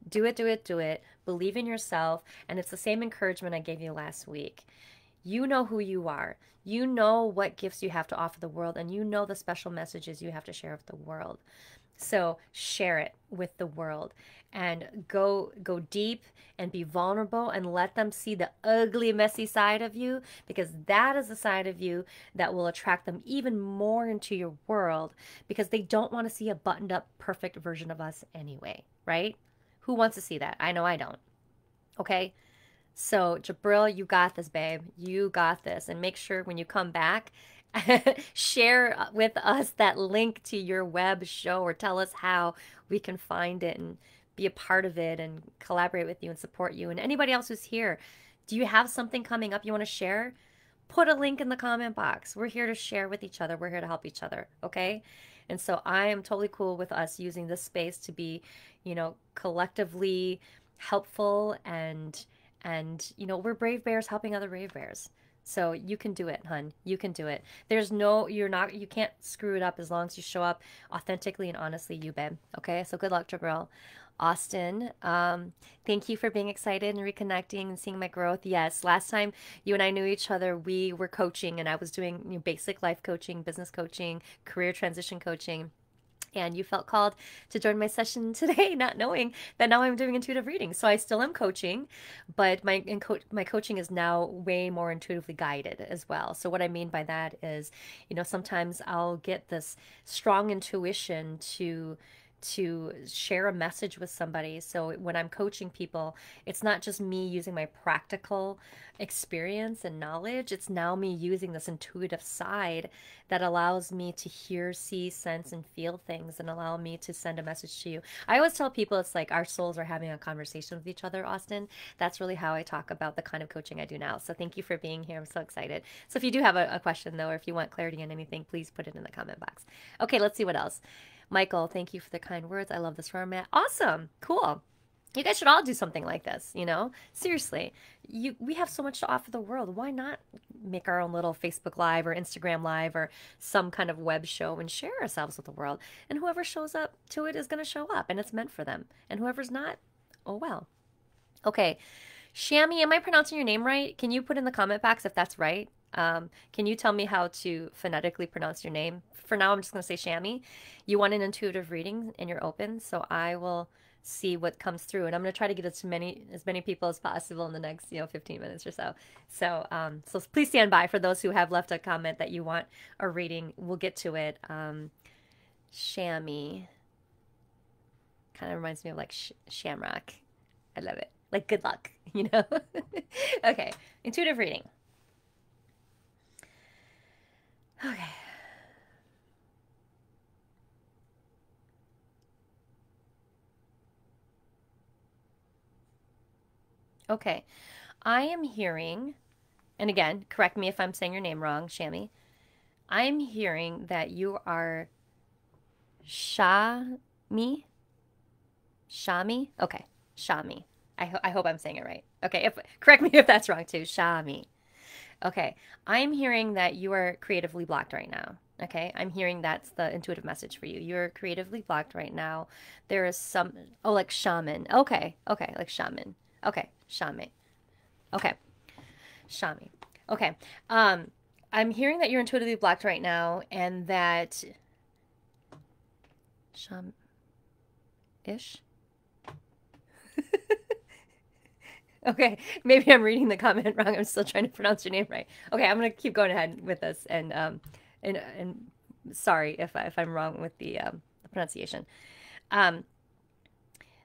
Do it, do it, do it. Believe in yourself. And it's the same encouragement I gave you last week. You know who you are. You know what gifts you have to offer the world, and you know the special messages you have to share with the world. So share it with the world and go deep and be vulnerable and let them see the ugly, messy side of you, because that is the side of you that will attract them even more into your world, because they don't want to see a buttoned up, perfect version of us anyway, right? Who wants to see that? I know I don't. Okay? So, Jabril, you got this, babe. You got this. And make sure when you come back, share with us that link to your web show, or tell us how we can find it and be a part of it and collaborate with you and support you. And anybody else who's here, do you have something coming up you want to share? Put a link in the comment box. We're here to share with each other. We're here to help each other, okay? And so I am totally cool with us using this space to be, collectively helpful, and we're brave bears helping other brave bears. So you can do it, hun. You can do it. You can't screw it up as long as you show up authentically and honestly, you, babe. Okay? So good luck, Jabril. Austin, thank you for being excited and reconnecting and seeing my growth. Yes, last time you and I knew each other, we were coaching, and I was doing basic life coaching, business coaching, career transition coaching. And you felt called to join my session today, not knowing that now I'm doing intuitive reading. So I still am coaching, but my coaching is now way more intuitively guided as well. So what I mean by that is, sometimes I'll get this strong intuition to share a message with somebody. So when I'm coaching people, it's not just me using my practical experience and knowledge. It's now me using this intuitive side that allows me to hear, see, sense, and feel things, and allow me to send a message to you. I always tell people it's like our souls are having a conversation with each other, Austin. That's really how I talk about the kind of coaching I do now. So thank you for being here. I'm so excited. So if you do have a question, though, or if you want clarity on anything, please put it in the comment box. Okay, let's see what else. Michael, thank you for the kind words. I love this format. Awesome. Cool. You guys should all do something like this, Seriously. We have so much to offer the world. Why not make our own little Facebook Live or Instagram Live or some kind of web show and share ourselves with the world? And whoever shows up to it is going to show up, and it's meant for them. And whoever's not, oh well. Okay. Shami, am I pronouncing your name right? Can you put in the comment box if that's right? Can you tell me how to phonetically pronounce your name? For now, I'm just going to say Shami. You want an intuitive reading and you're open, so I will see what comes through. And I'm going to try to get as many people as possible in the next, 15 minutes or so. So, so please stand by for those who have left a comment that you want a reading. We'll get to it. Shami kind of reminds me of like shamrock. I love it. Like good luck, Okay, intuitive reading. Okay. Okay. I am hearing, and again, correct me if I'm saying your name wrong, Shami. I am hearing that you are Shami? Shami? Okay. Shami. I hope I'm saying it right. Okay. Correct me if that's wrong too. Shami. Okay. I'm hearing that you are creatively blocked right now. Okay. I'm hearing that's the intuitive message for you. You're creatively blocked right now. There is like shaman. Okay. Okay. Like shaman. Okay. Shaman. Okay. Shami. Okay. I'm hearing that you're intuitively blocked right now, and that ish. Okay, maybe I'm reading the comment wrong. I'm still trying to pronounce your name right. Okay, I'm gonna keep going ahead with this, and sorry if I'm wrong with the pronunciation.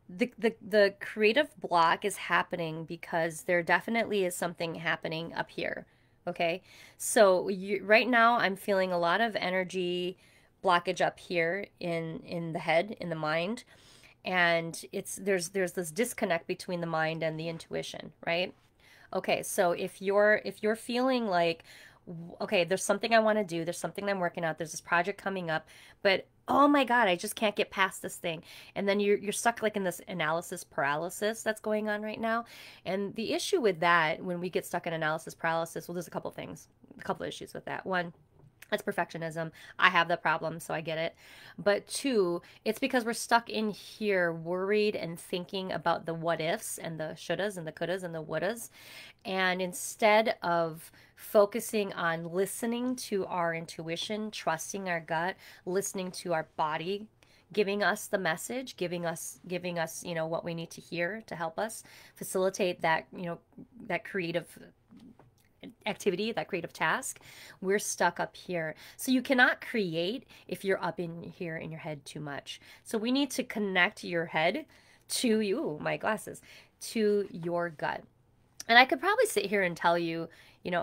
The creative block is happening because there definitely is something happening up here. Okay, so right now I'm feeling a lot of energy blockage up here in the head, in the mind. And there's this disconnect between the mind and the intuition, right? Okay, so if you're feeling like, okay, there's something I want to do, there's something I'm working out, there's this project coming up, but oh my God, I just can't get past this thing. And then you're stuck like in this analysis paralysis that's going on right now. And the issue with that, when we get stuck in analysis paralysis, well, there's a couple issues with that. One, That's perfectionism. I have the problem, so I get it. But two, it's because we're stuck in here worried and thinking about the what ifs and the shouldas and the couldas and the wouldas. And instead of focusing on listening to our intuition, trusting our gut, listening to our body, giving us the message, giving us, what we need to hear to help us facilitate that creative activity, that creative task, we're stuck up here. So you cannot create if you're up in here in your head too much. So we need to connect your head to you, my glasses, to your gut. And I could probably sit here and tell you,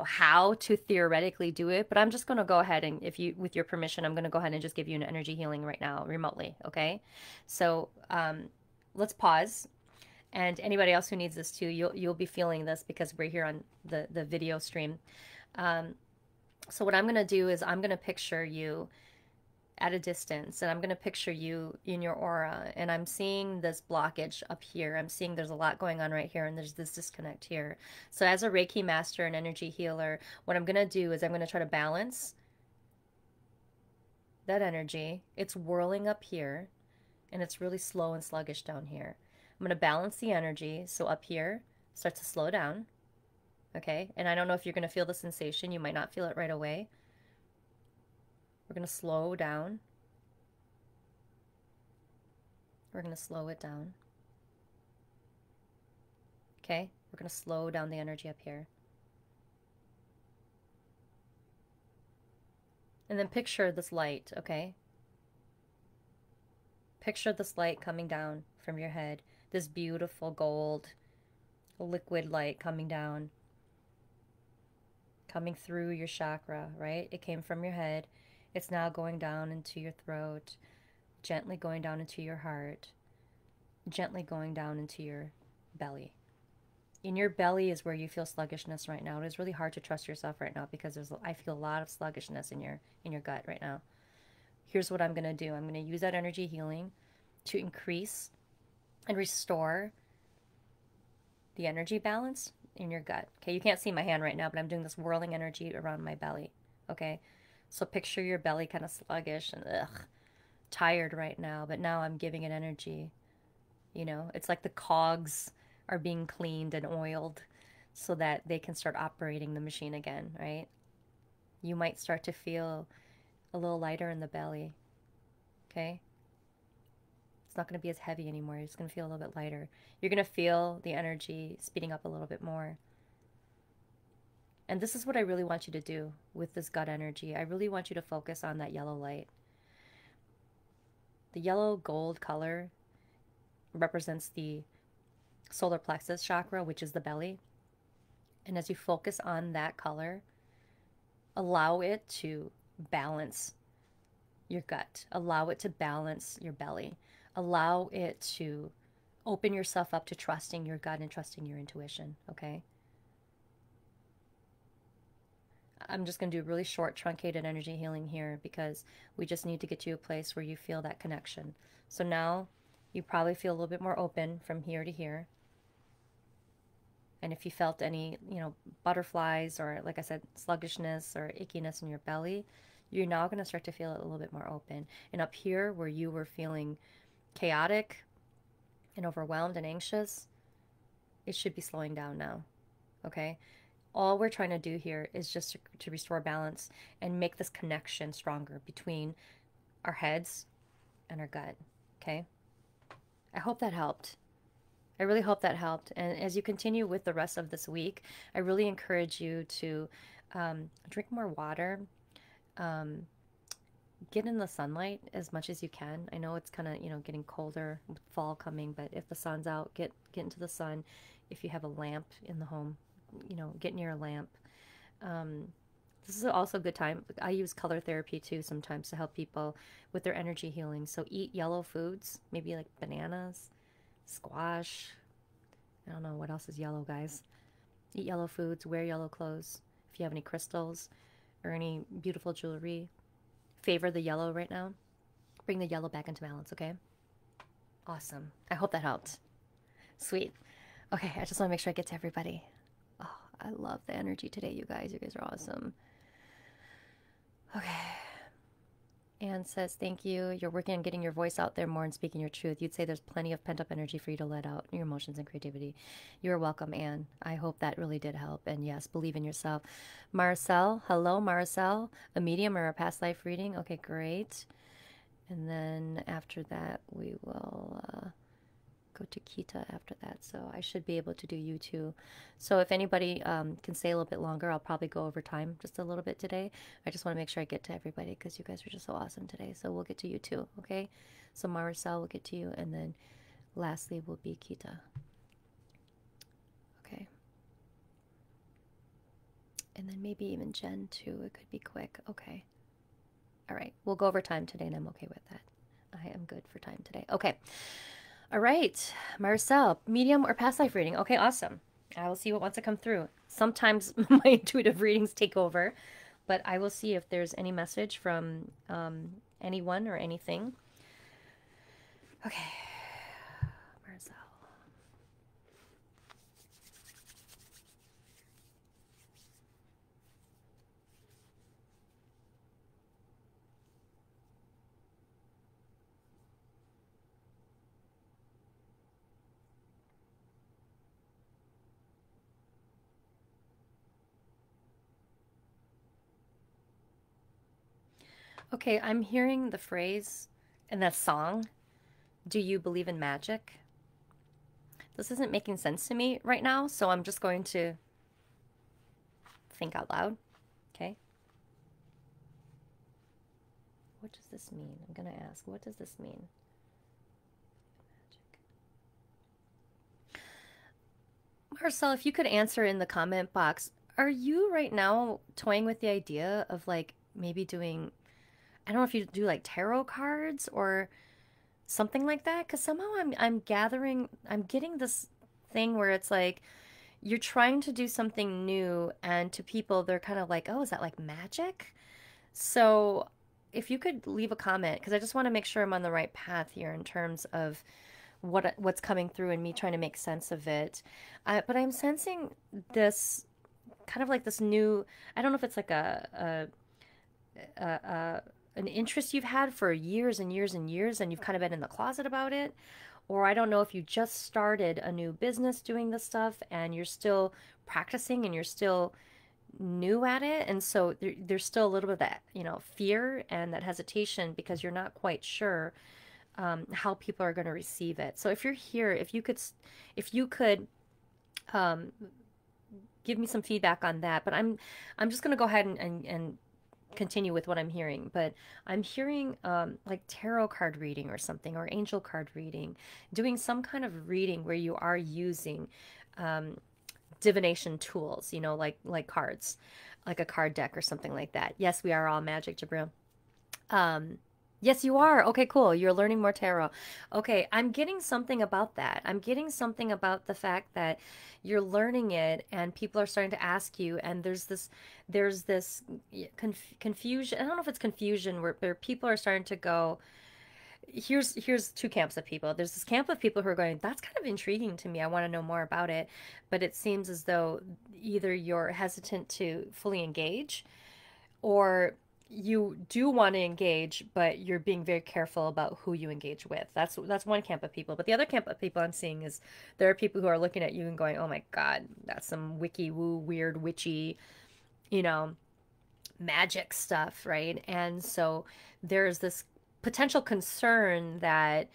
how to theoretically do it, but I'm just going to go ahead and, if you, with your permission, I'm going to go ahead and just give you an energy healing right now remotely. Okay. So, let's pause. And anybody else who needs this too, you'll be feeling this because we're here on the video stream. So what I'm going to do is I'm going to picture you at a distance, and I'm going to picture you in your aura, and I'm seeing this blockage up here. I'm seeing there's a lot going on right here, and there's this disconnect here. So as a Reiki master and energy healer, what I'm going to do is I'm going to try to balance that energy. It's whirling up here, and it's really slow and sluggish down here. I'm going to balance the energy, so up here starts to slow down, okay? And I don't know if you're going to feel the sensation. You might not feel it right away. We're going to slow down. We're going to slow it down. Okay? We're going to slow down the energy up here. And then picture this light, okay? Picture this light coming down from your head. This beautiful gold liquid light coming down. Coming through your chakra, right? It came from your head. It's now going down into your throat, gently going down into your heart, gently going down into your belly. In your belly is where you feel sluggishness right now. It is really hard to trust yourself right now because I feel a lot of sluggishness in your gut right now. Here's what I'm going to do. I'm going to use that energy healing to increase and restore the energy balance in your gut. Okay, you can't see my hand right now, but I'm doing this whirling energy around my belly. Okay, so picture your belly kind of sluggish and tired right now, but now I'm giving it energy. It's like the cogs are being cleaned and oiled so that they can start operating the machine again, right? You might start to feel a little lighter in the belly, okay? It's not going to be as heavy anymore. You're just going to feel a little bit lighter. You're going to feel the energy speeding up a little bit more. And this is what I really want you to do with this gut energy. I really want you to focus on that yellow light. The yellow gold color represents the solar plexus chakra, which is the belly. And as you focus on that color, allow it to balance your gut. Allow it to balance your belly. Allow it to open yourself up to trusting your gut and trusting your intuition, okay? I'm just going to do really short, truncated energy healing here because we just need to get you a place where you feel that connection. So now you probably feel a little bit more open from here to here. And if you felt any, butterflies or, like I said, sluggishness or ickiness in your belly, you're now going to start to feel it a little bit more open. And up here where you were feeling chaotic and overwhelmed and anxious, it should be slowing down now, okay? All we're trying to do here is just to restore balance and make this connection stronger between our heads and our gut, okay? I hope that helped. I really hope that helped. And as you continue with the rest of this week, I really encourage you to drink more water, get in the sunlight as much as you can. I know it's kind of, getting colder with fall coming, but if the sun's out, get into the sun. If you have a lamp in the home, get near a lamp. This is also a good time. I use color therapy too sometimes to help people with their energy healing. So eat yellow foods, maybe like bananas, squash. I don't know what else is yellow, guys. Eat yellow foods, wear yellow clothes. If you have any crystals or any beautiful jewelry, favor the yellow right now. Bring the yellow back into balance, okay? Awesome. I hope that helped. Sweet. Okay, I just want to make sure I get to everybody. Oh, I love the energy today, you guys. You guys are awesome. Okay. Anne says, thank you. You're working on getting your voice out there more and speaking your truth. You'd say there's plenty of pent up energy for you to let out your emotions and creativity. You're welcome, Anne. I hope that really did help. And yes, believe in yourself. Marcel, hello, Marcel. A medium or a past life reading? Okay, great. And then after that, we will go to Kita after that. So I should be able to do you too. So if anybody can stay a little bit longer, I'll probably go over time just a little bit today. I just want to make sure I get to everybody because you guys are just so awesome today. So we'll get to you too, okay? So Maricel will get to you, and then lastly will be Kita. Okay. And then maybe even Jen too. It could be quick. Okay. All right. We'll go over time today, and I'm okay with that. I am good for time today. Okay. All right, Marcel, medium or past life reading? Okay, awesome. I will see what wants to come through. Sometimes my intuitive readings take over, but I will see if there's any message from anyone or anything. Okay, Marcel. Okay, I'm hearing the phrase in that song, do you believe in magic? This isn't making sense to me right now, so I'm just going to think out loud. Okay? What does this mean? I'm going to ask, what does this mean? Marcel, if you could answer in the comment box, are you right now toying with the idea of like maybe doing, I don't know if you do like tarot cards or something like that? Because somehow I'm gathering, I'm getting this thing where it's like you're trying to do something new, and to people they're kind of like, oh, is that like magic? So if you could leave a comment, because I just want to make sure I'm on the right path here in terms of what's coming through and me trying to make sense of it. But I'm sensing this kind of like this new. I don't know if it's like a an interest you've had for years and years and years, and you've kind of been in the closet about it, or I don't know if you just started a new business doing this stuff and you're still practicing and you're still new at it, and so there's still a little bit of that, fear and that hesitation because you're not quite sure how people are going to receive it. So if you're here, if you could um, give me some feedback on that. But I'm just going to go ahead and continue with what I'm hearing. But I'm hearing like tarot card reading or something, or angel card reading, doing some kind of reading where you are using divination tools, like cards, like a card deck or something like that. Yes, we are all magic, Jabril. Um, yes, you are. Okay, cool. You're learning more tarot. Okay, I'm getting something about that. I'm getting something about the fact that you're learning it and people are starting to ask you, and there's this confusion. I don't know if it's confusion where people are starting to go, here's two camps of people. There's this camp of people who are going, that's kind of intriguing to me. I want to know more about it. But it seems as though either you're hesitant to fully engage, or you do want to engage, but you're being very careful about who you engage with. That's one camp of people. But the other camp of people I'm seeing is there are people who are looking at you and going, "Oh my God, that's some wiki woo weird witchy, you know, magic stuff, right?" And so there's this potential concern that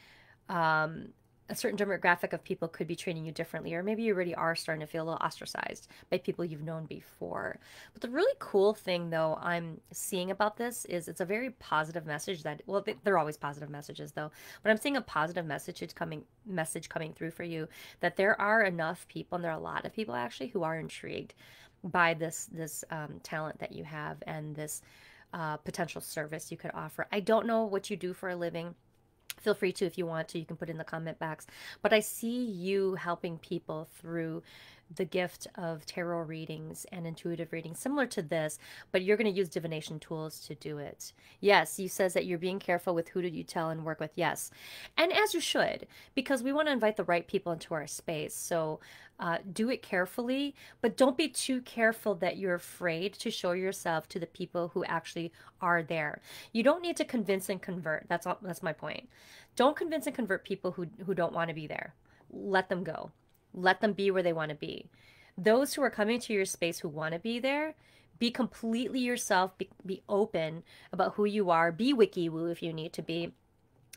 a certain demographic of people could be treating you differently, or maybe you already are starting to feel a little ostracized by people you've known before. But the really cool thing, though, I'm seeing about this is it's a very positive message that, well, they're always positive messages, though, but I'm seeing a positive message coming through for you, that there are enough people, and there are a lot of people actually who are intrigued by this talent that you have and this potential service you could offer. I don't know what you do for a living. Feel free to, if you want to, you can put in the comment box. But I see you helping people through the gift of tarot readings and intuitive readings, similar to this, but you're going to use divination tools to do it. Yes, you says that you're being careful with who do you tell and work with. Yes, and as you should, because we want to invite the right people into our space. So do it carefully, but don't be too careful that you're afraid to show yourself to the people who actually are there. You don't need to convince and convert. That's all, that's my point. Don't convince and convert people who don't want to be there. Let them go. Let them be where they want to be. Those who are coming to your space who want to be there, be completely yourself, be open about who you are, be wiki woo if you need to be,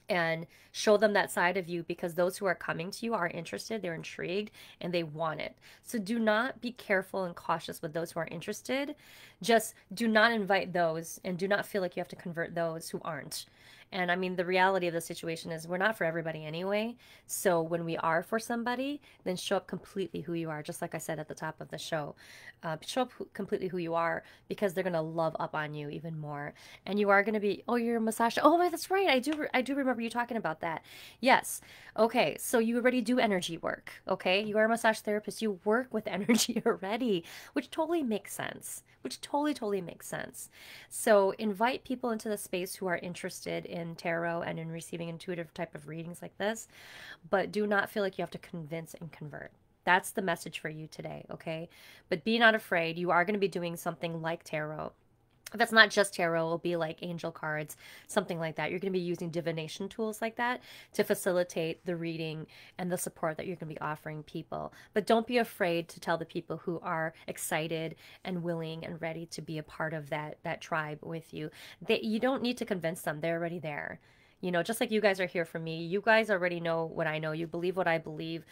and show them that side of you, because those who are coming to you are interested, they're intrigued, and they want it. So do not be careful and cautious with those who are interested. Just do not invite those, and do not feel like you have to convert those who aren't. And I mean, the reality of the situation is we're not for everybody anyway. So when we are for somebody, then show up completely who you are. Just like I said at the top of the show, show up completely who you are, because they're going to love up on you even more. And you are going to be, oh, you're a massage. Oh, that's right. I do remember you talking about that. Yes. Okay. So you already do energy work. Okay. You are a massage therapist. You work with energy already, which totally makes sense. Which totally makes sense. So invite people into the space who are interested in tarot and in receiving intuitive type of readings like this, but do not feel like you have to convince and convert. That's the message for you today, okay? But be not afraid. You are going to be doing something like tarot. If it's not just tarot, it'll be like angel cards, something like that. You're going to be using divination tools like that to facilitate the reading and the support that you're going to be offering people. But don't be afraid to tell the people who are excited and willing and ready to be a part of that tribe with you. You don't need to convince them. They're already there. You know, just like you guys are here for me. You guys already know what I know. You believe what I believe.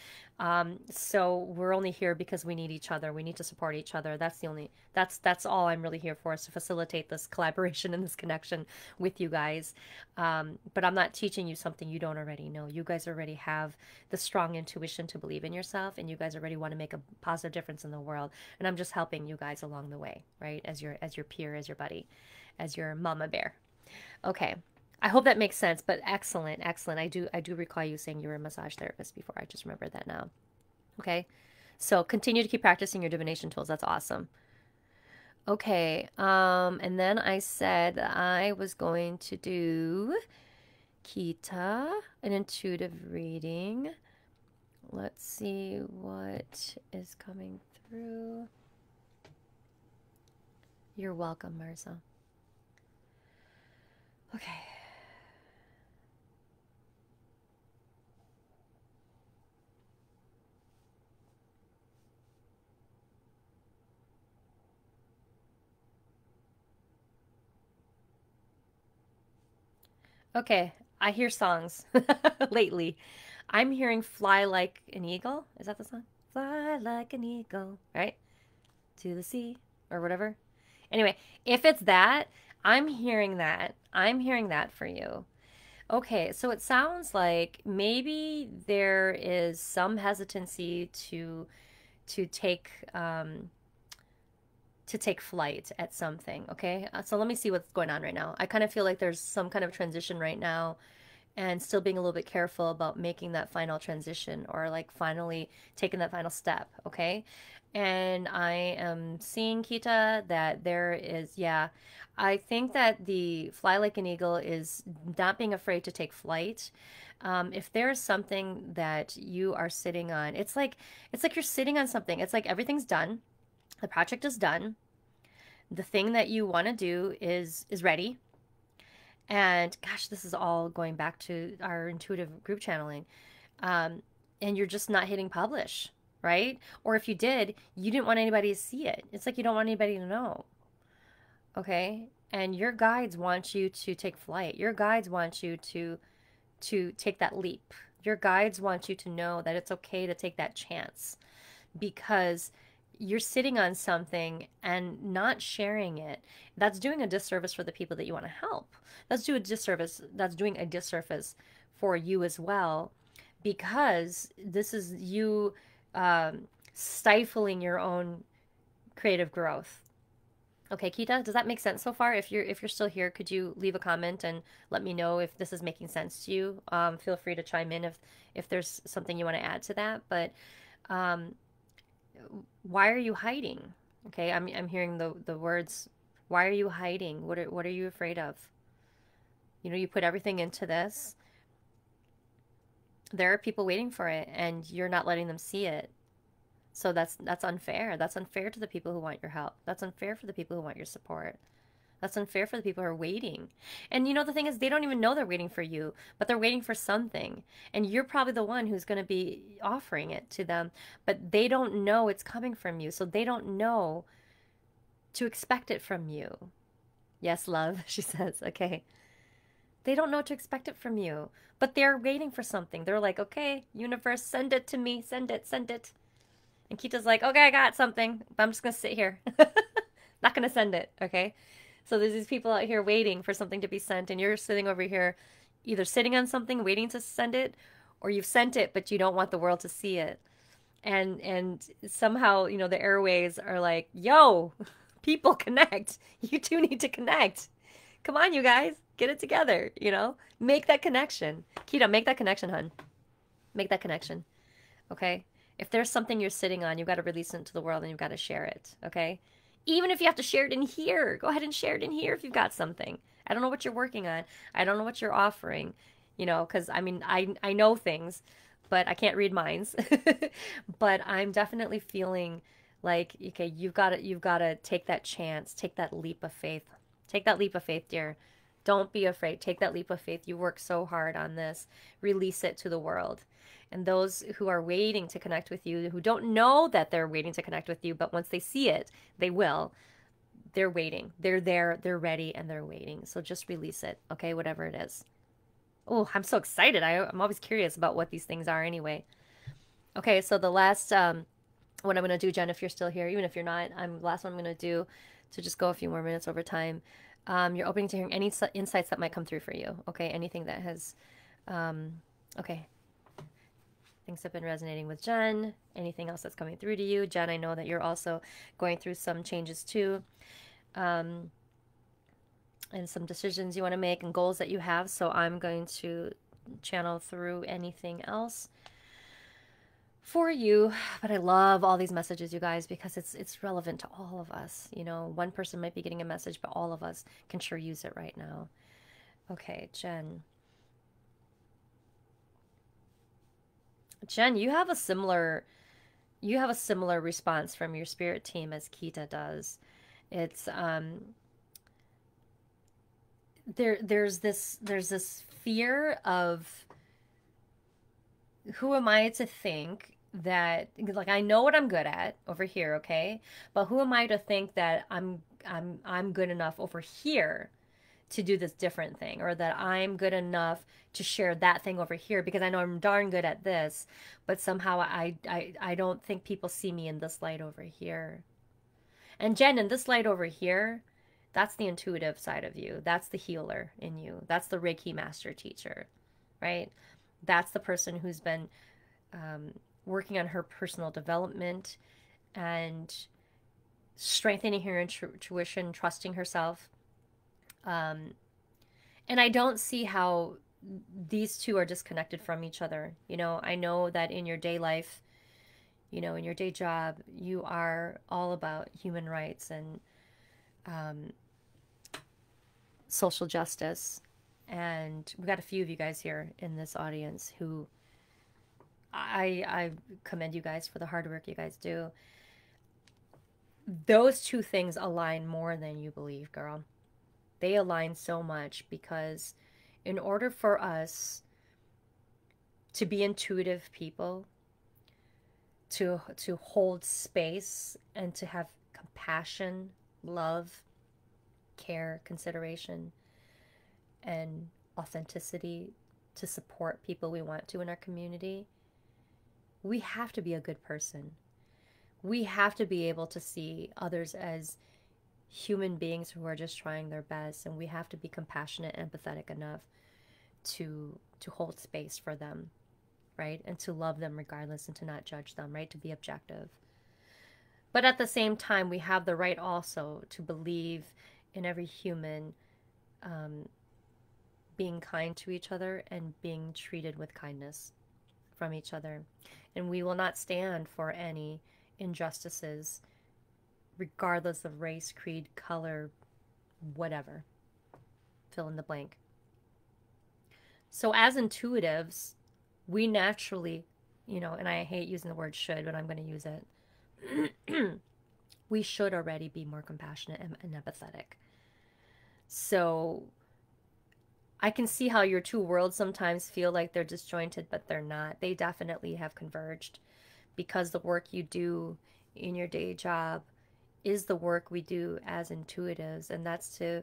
So we're only here because we need each other. We need to support each other. That's all I'm really here for, is to facilitate this collaboration and this connection with you guys. But I'm not teaching you something you don't already know. You guys already have the strong intuition to believe in yourself, and you guys already want to make a positive difference in the world. And I'm just helping you guys along the way, right? As your peer, as your buddy, as your mama bear. Okay. I hope that makes sense, but excellent, excellent. I do recall you saying you were a massage therapist before. I just remembered that now. Okay. So continue to keep practicing your divination tools. That's awesome. Okay. And then I said that I was going to do Kita, an intuitive reading. Let's see what is coming through. You're welcome, Marza. Okay. Okay, I hear songs lately. I'm hearing Fly Like an Eagle. Is that the song? Fly like an eagle, right? To the sea or whatever. Anyway, if it's that, I'm hearing that. I'm hearing that for you. Okay, so it sounds like maybe there is some hesitancy to take flight at something, okay? So let me see what's going on right now. I kind of feel like there's some kind of transition right now, and still being a little bit careful about making that final transition, or like finally taking that final step, okay? And I am seeing, Kita, that there is, yeah, I think that the fly like an eagle is not being afraid to take flight. If there's something that you are sitting on, it's like you're sitting on something. It's like everything's done. The project is done. The thing that you want to do is ready. And gosh, this is all going back to our intuitive group channeling. And you're just not hitting publish, right? Or if you did, you didn't want anybody to see it. It's like you don't want anybody to know. Okay? And your guides want you to take flight. Your guides want you to take that leap. Your guides want you to know that it's okay to take that chance, because you're sitting on something and not sharing it. That's doing a disservice for the people that you want to help. That's doing a disservice for you as well, because this is you stifling your own creative growth. Okay, Kita, does that make sense so far? If you're still here, could you leave a comment and let me know if this is making sense to you? Feel free to chime in if there's something you want to add to that. But why are you hiding? Okay, I'm hearing the words, why are you hiding? What are you afraid of? You know, you put everything into this. There are people waiting for it and you're not letting them see it. So that's unfair. That's unfair to the people who want your help. That's unfair for the people who want your support. That's unfair for the people who are waiting. And you know, the thing is, they don't even know they're waiting for you, but they're waiting for something. And you're probably the one who's going to be offering it to them, but they don't know it's coming from you. So they don't know to expect it from you. Yes, love, she says. Okay. They don't know to expect it from you, but they're waiting for something. They're like, okay, universe, send it to me. Send it, send it. And Kita's like, okay, I got something, but I'm just going to sit here. Not going to send it, okay? So there's these people out here waiting for something to be sent, and you're sitting over here either sitting on something waiting to send it, or you've sent it but you don't want the world to see it. And somehow, you know, the airways are like, yo, people connect. You two need to connect. Come on, you guys, get it together, you know? Make that connection. Kita, make that connection, hun. Make that connection. Okay? If there's something you're sitting on, you've got to release it into the world and you've got to share it, okay? Even if you have to share it in here, go ahead and share it in here if you've got something. I don't know what you're working on. I don't know what you're offering, you know, because I mean, I know things, but I can't read minds. But I'm definitely feeling like, okay, you've got to take that chance, take that leap of faith. Take that leap of faith, dear. Don't be afraid. Take that leap of faith. You work so hard on this. Release it to the world. And those who are waiting to connect with you, who don't know that they're waiting to connect with you, but once they see it, they will. They're waiting. They're there, they're ready, and they're waiting. So just release it, okay? Whatever it is. Oh, I'm so excited. I'm always curious about what these things are anyway. Okay, so the last, what I'm going to do, Jen, if you're still here, even if you're not, the last one I'm going to do to just go a few more minutes over time. You're open to hearing any insights that might come through for you, okay? Anything that has, okay. Things have been resonating with Jen. Anything else that's coming through to you? Jen, I know that you're also going through some changes too. And some decisions you want to make and goals that you have. So I'm going to channel through anything else for you. But I love all these messages, you guys, because it's relevant to all of us. You know, one person might be getting a message, but all of us can sure use it right now. Okay, Jen. Jen, you have a similar response from your spirit team as Kita does. It's there's this fear of, who am I to think that, like, I know what I'm good at over here, okay? But who am I to think that I'm good enough over here to do this different thing, or that I'm good enough to share that thing over here because I know I'm darn good at this, but somehow I don't think people see me in this light over here. And Jen, in this light over here, that's the intuitive side of you. That's the healer in you. That's the Reiki master teacher, right? That's the person who's been working on her personal development and strengthening her intuition, trusting herself. And I don't see how these two are disconnected from each other. You know, I know that in your day life, you know, in your day job, you are all about human rights and social justice. And we've got a few of you guys here in this audience who I commend you guys for the hard work you guys do. Those two things align more than you believe, girl. They align so much because in order for us to be intuitive people, to hold space and to have compassion, love, care, consideration, and authenticity to support people we want to in our community, we have to be a good person. We have to be able to see others as human beings who are just trying their best, and we have to be compassionate and empathetic enough to hold space for them, right? And to love them regardless and to not judge them, right? To be objective. But at the same time, we have the right also to believe in every human being kind to each other and being treated with kindness from each other. And we will not stand for any injustices, regardless of race, creed, color, whatever. Fill in the blank. So as intuitives, we naturally, and I hate using the word should, but I'm going to use it. We should already be more compassionate and empathetic. So I can see how your two worlds sometimes feel like they're disjointed, but they're not. They definitely have converged, because the work you do in your day job is the work we do as intuitives, and that's to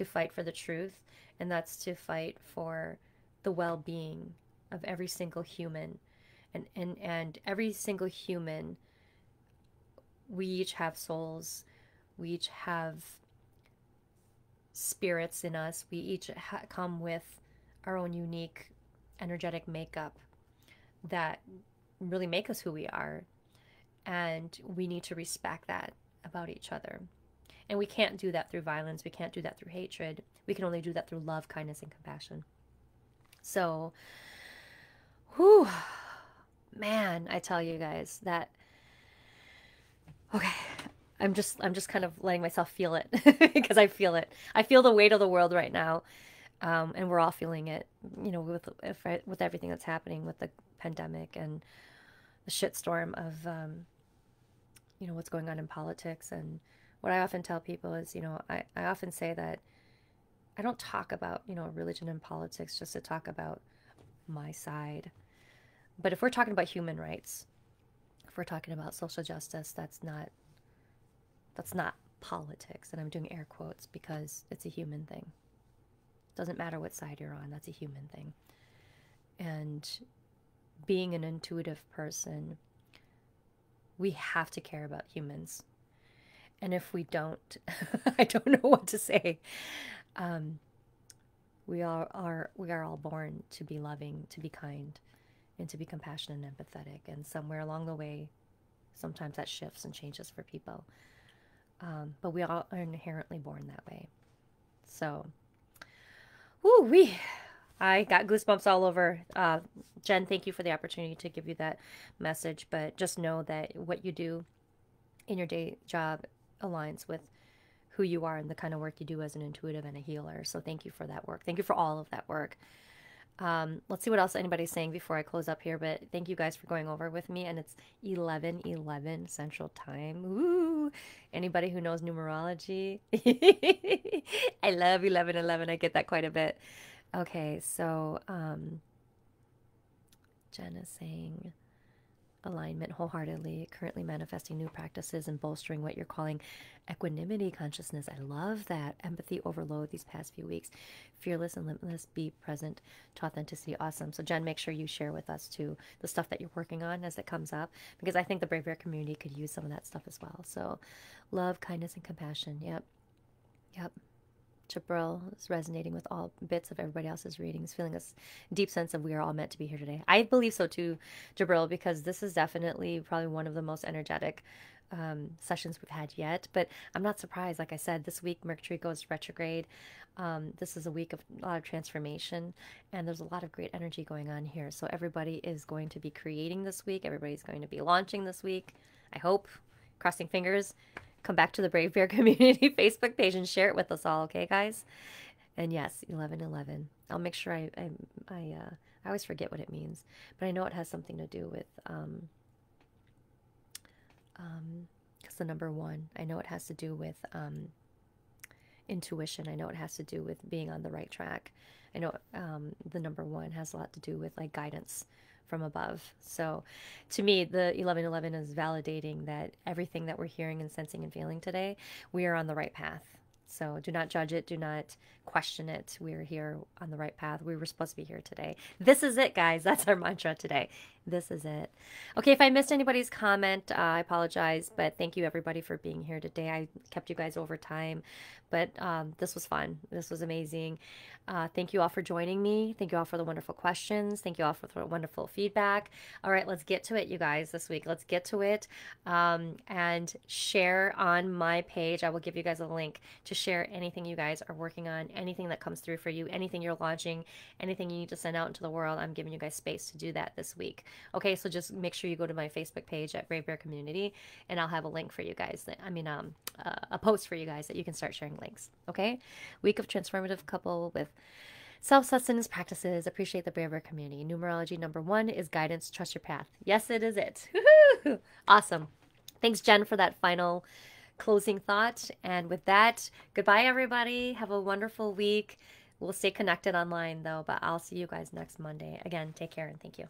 fight for the truth, and that's to fight for the well-being of every single human. And every single human, we each have souls, we each have spirits in us, we each come with our own unique energetic makeup that really make us who we are, and we need to respect that about each other. And we can't do that through violence, we can't do that through hatred, we can only do that through love, kindness, and compassion. So, whew, man, I tell you guys that, okay, I'm just kind of letting myself feel it because I feel it. I feel the weight of the world right now, and we're all feeling it. With everything that's happening with the pandemic and the shitstorm of what's going on in politics. And what I often tell people is, I often say that I don't talk about religion and politics just to talk about my side. But if we're talking about human rights, if we're talking about social justice, that's not politics. And I'm doing air quotes because it's a human thing. It doesn't matter what side you're on, that's a human thing. And being an intuitive person, we have to care about humans. And if we don't, I don't know what to say. We are all born to be loving, to be kind, and to be compassionate and empathetic. And somewhere along the way, sometimes that shifts and changes for people. But we all are inherently born that way. So, I got goosebumps all over. Jen, thank you for the opportunity to give you that message. But just know that what you do in your day job aligns with who you are and the kind of work you do as an intuitive and a healer. So thank you for that work. Thank you for all of that work. Let's see what else anybody's saying before I close up here, but thank you guys for going over with me. And it's 11:11 Central Time. Ooh, anybody who knows numerology? I love 11:11. I get that quite a bit. Okay, so Jen is saying alignment wholeheartedly, currently manifesting new practices and bolstering what you're calling equanimity consciousness. I love that. Empathy overload these past few weeks. Fearless and limitless, be present to authenticity. Awesome. So Jen, make sure you share with us too the stuff that you're working on as it comes up, because I think the Brave Bear community could use some of that stuff as well. So love, kindness, and compassion. Yep. Jabril is resonating with all bits of everybody else's readings, feeling a deep sense of we are all meant to be here today. I believe so too, Jabril, because this is definitely probably one of the most energetic sessions we've had yet. But I'm not surprised. Like I said, this week Mercury goes retrograde. This is a week of a lot of transformation, and there's a lot of great energy going on here. So everybody is going to be creating this week. Everybody's going to be launching this week. I hope. Crossing fingers. Come back to the Brave Bear Community Facebook page and share it with us all, okay, guys? And yes, 11:11. I'll make sure I always forget what it means, but I know it has something to do with because the number 1. I know it has to do with intuition. I know it has to do with being on the right track. I know the number 1 has a lot to do with like guidance from above. So to me, the 11:11 is validating that everything that we're hearing and sensing and feeling today, we are on the right path. So do not judge it. Do not question it. We're here on the right path. We were supposed to be here today. This is it, guys. That's our mantra today. This is it. Okay, if I missed anybody's comment, I apologize, but thank you everybody for being here today. I kept you guys over time, but this was fun. This was amazing. Thank you all for joining me. Thank you all for the wonderful questions. Thank you all for the wonderful feedback. All right, let's get to it, you guys, this week. Let's get to it and share on my page. I will give you guys a link to share anything you guys are working on, anything that comes through for you, anything you're launching, anything you need to send out into the world. I'm giving you guys space to do that this week. Okay, so just make sure you go to my Facebook page at Brave Bear Community, and I'll have a link for you guys. A post for you guys that you can start sharing links. Okay, week of transformative couple with self-sustenance practices. Appreciate the Brave Bear community. Numerology number 1 is guidance. Trust your path. Yes, it is it. Awesome. Thanks, Jen, for that final closing thought. And with that, goodbye, everybody. Have a wonderful week. We'll stay connected online, though, but I'll see you guys next Monday. Again, take care and thank you.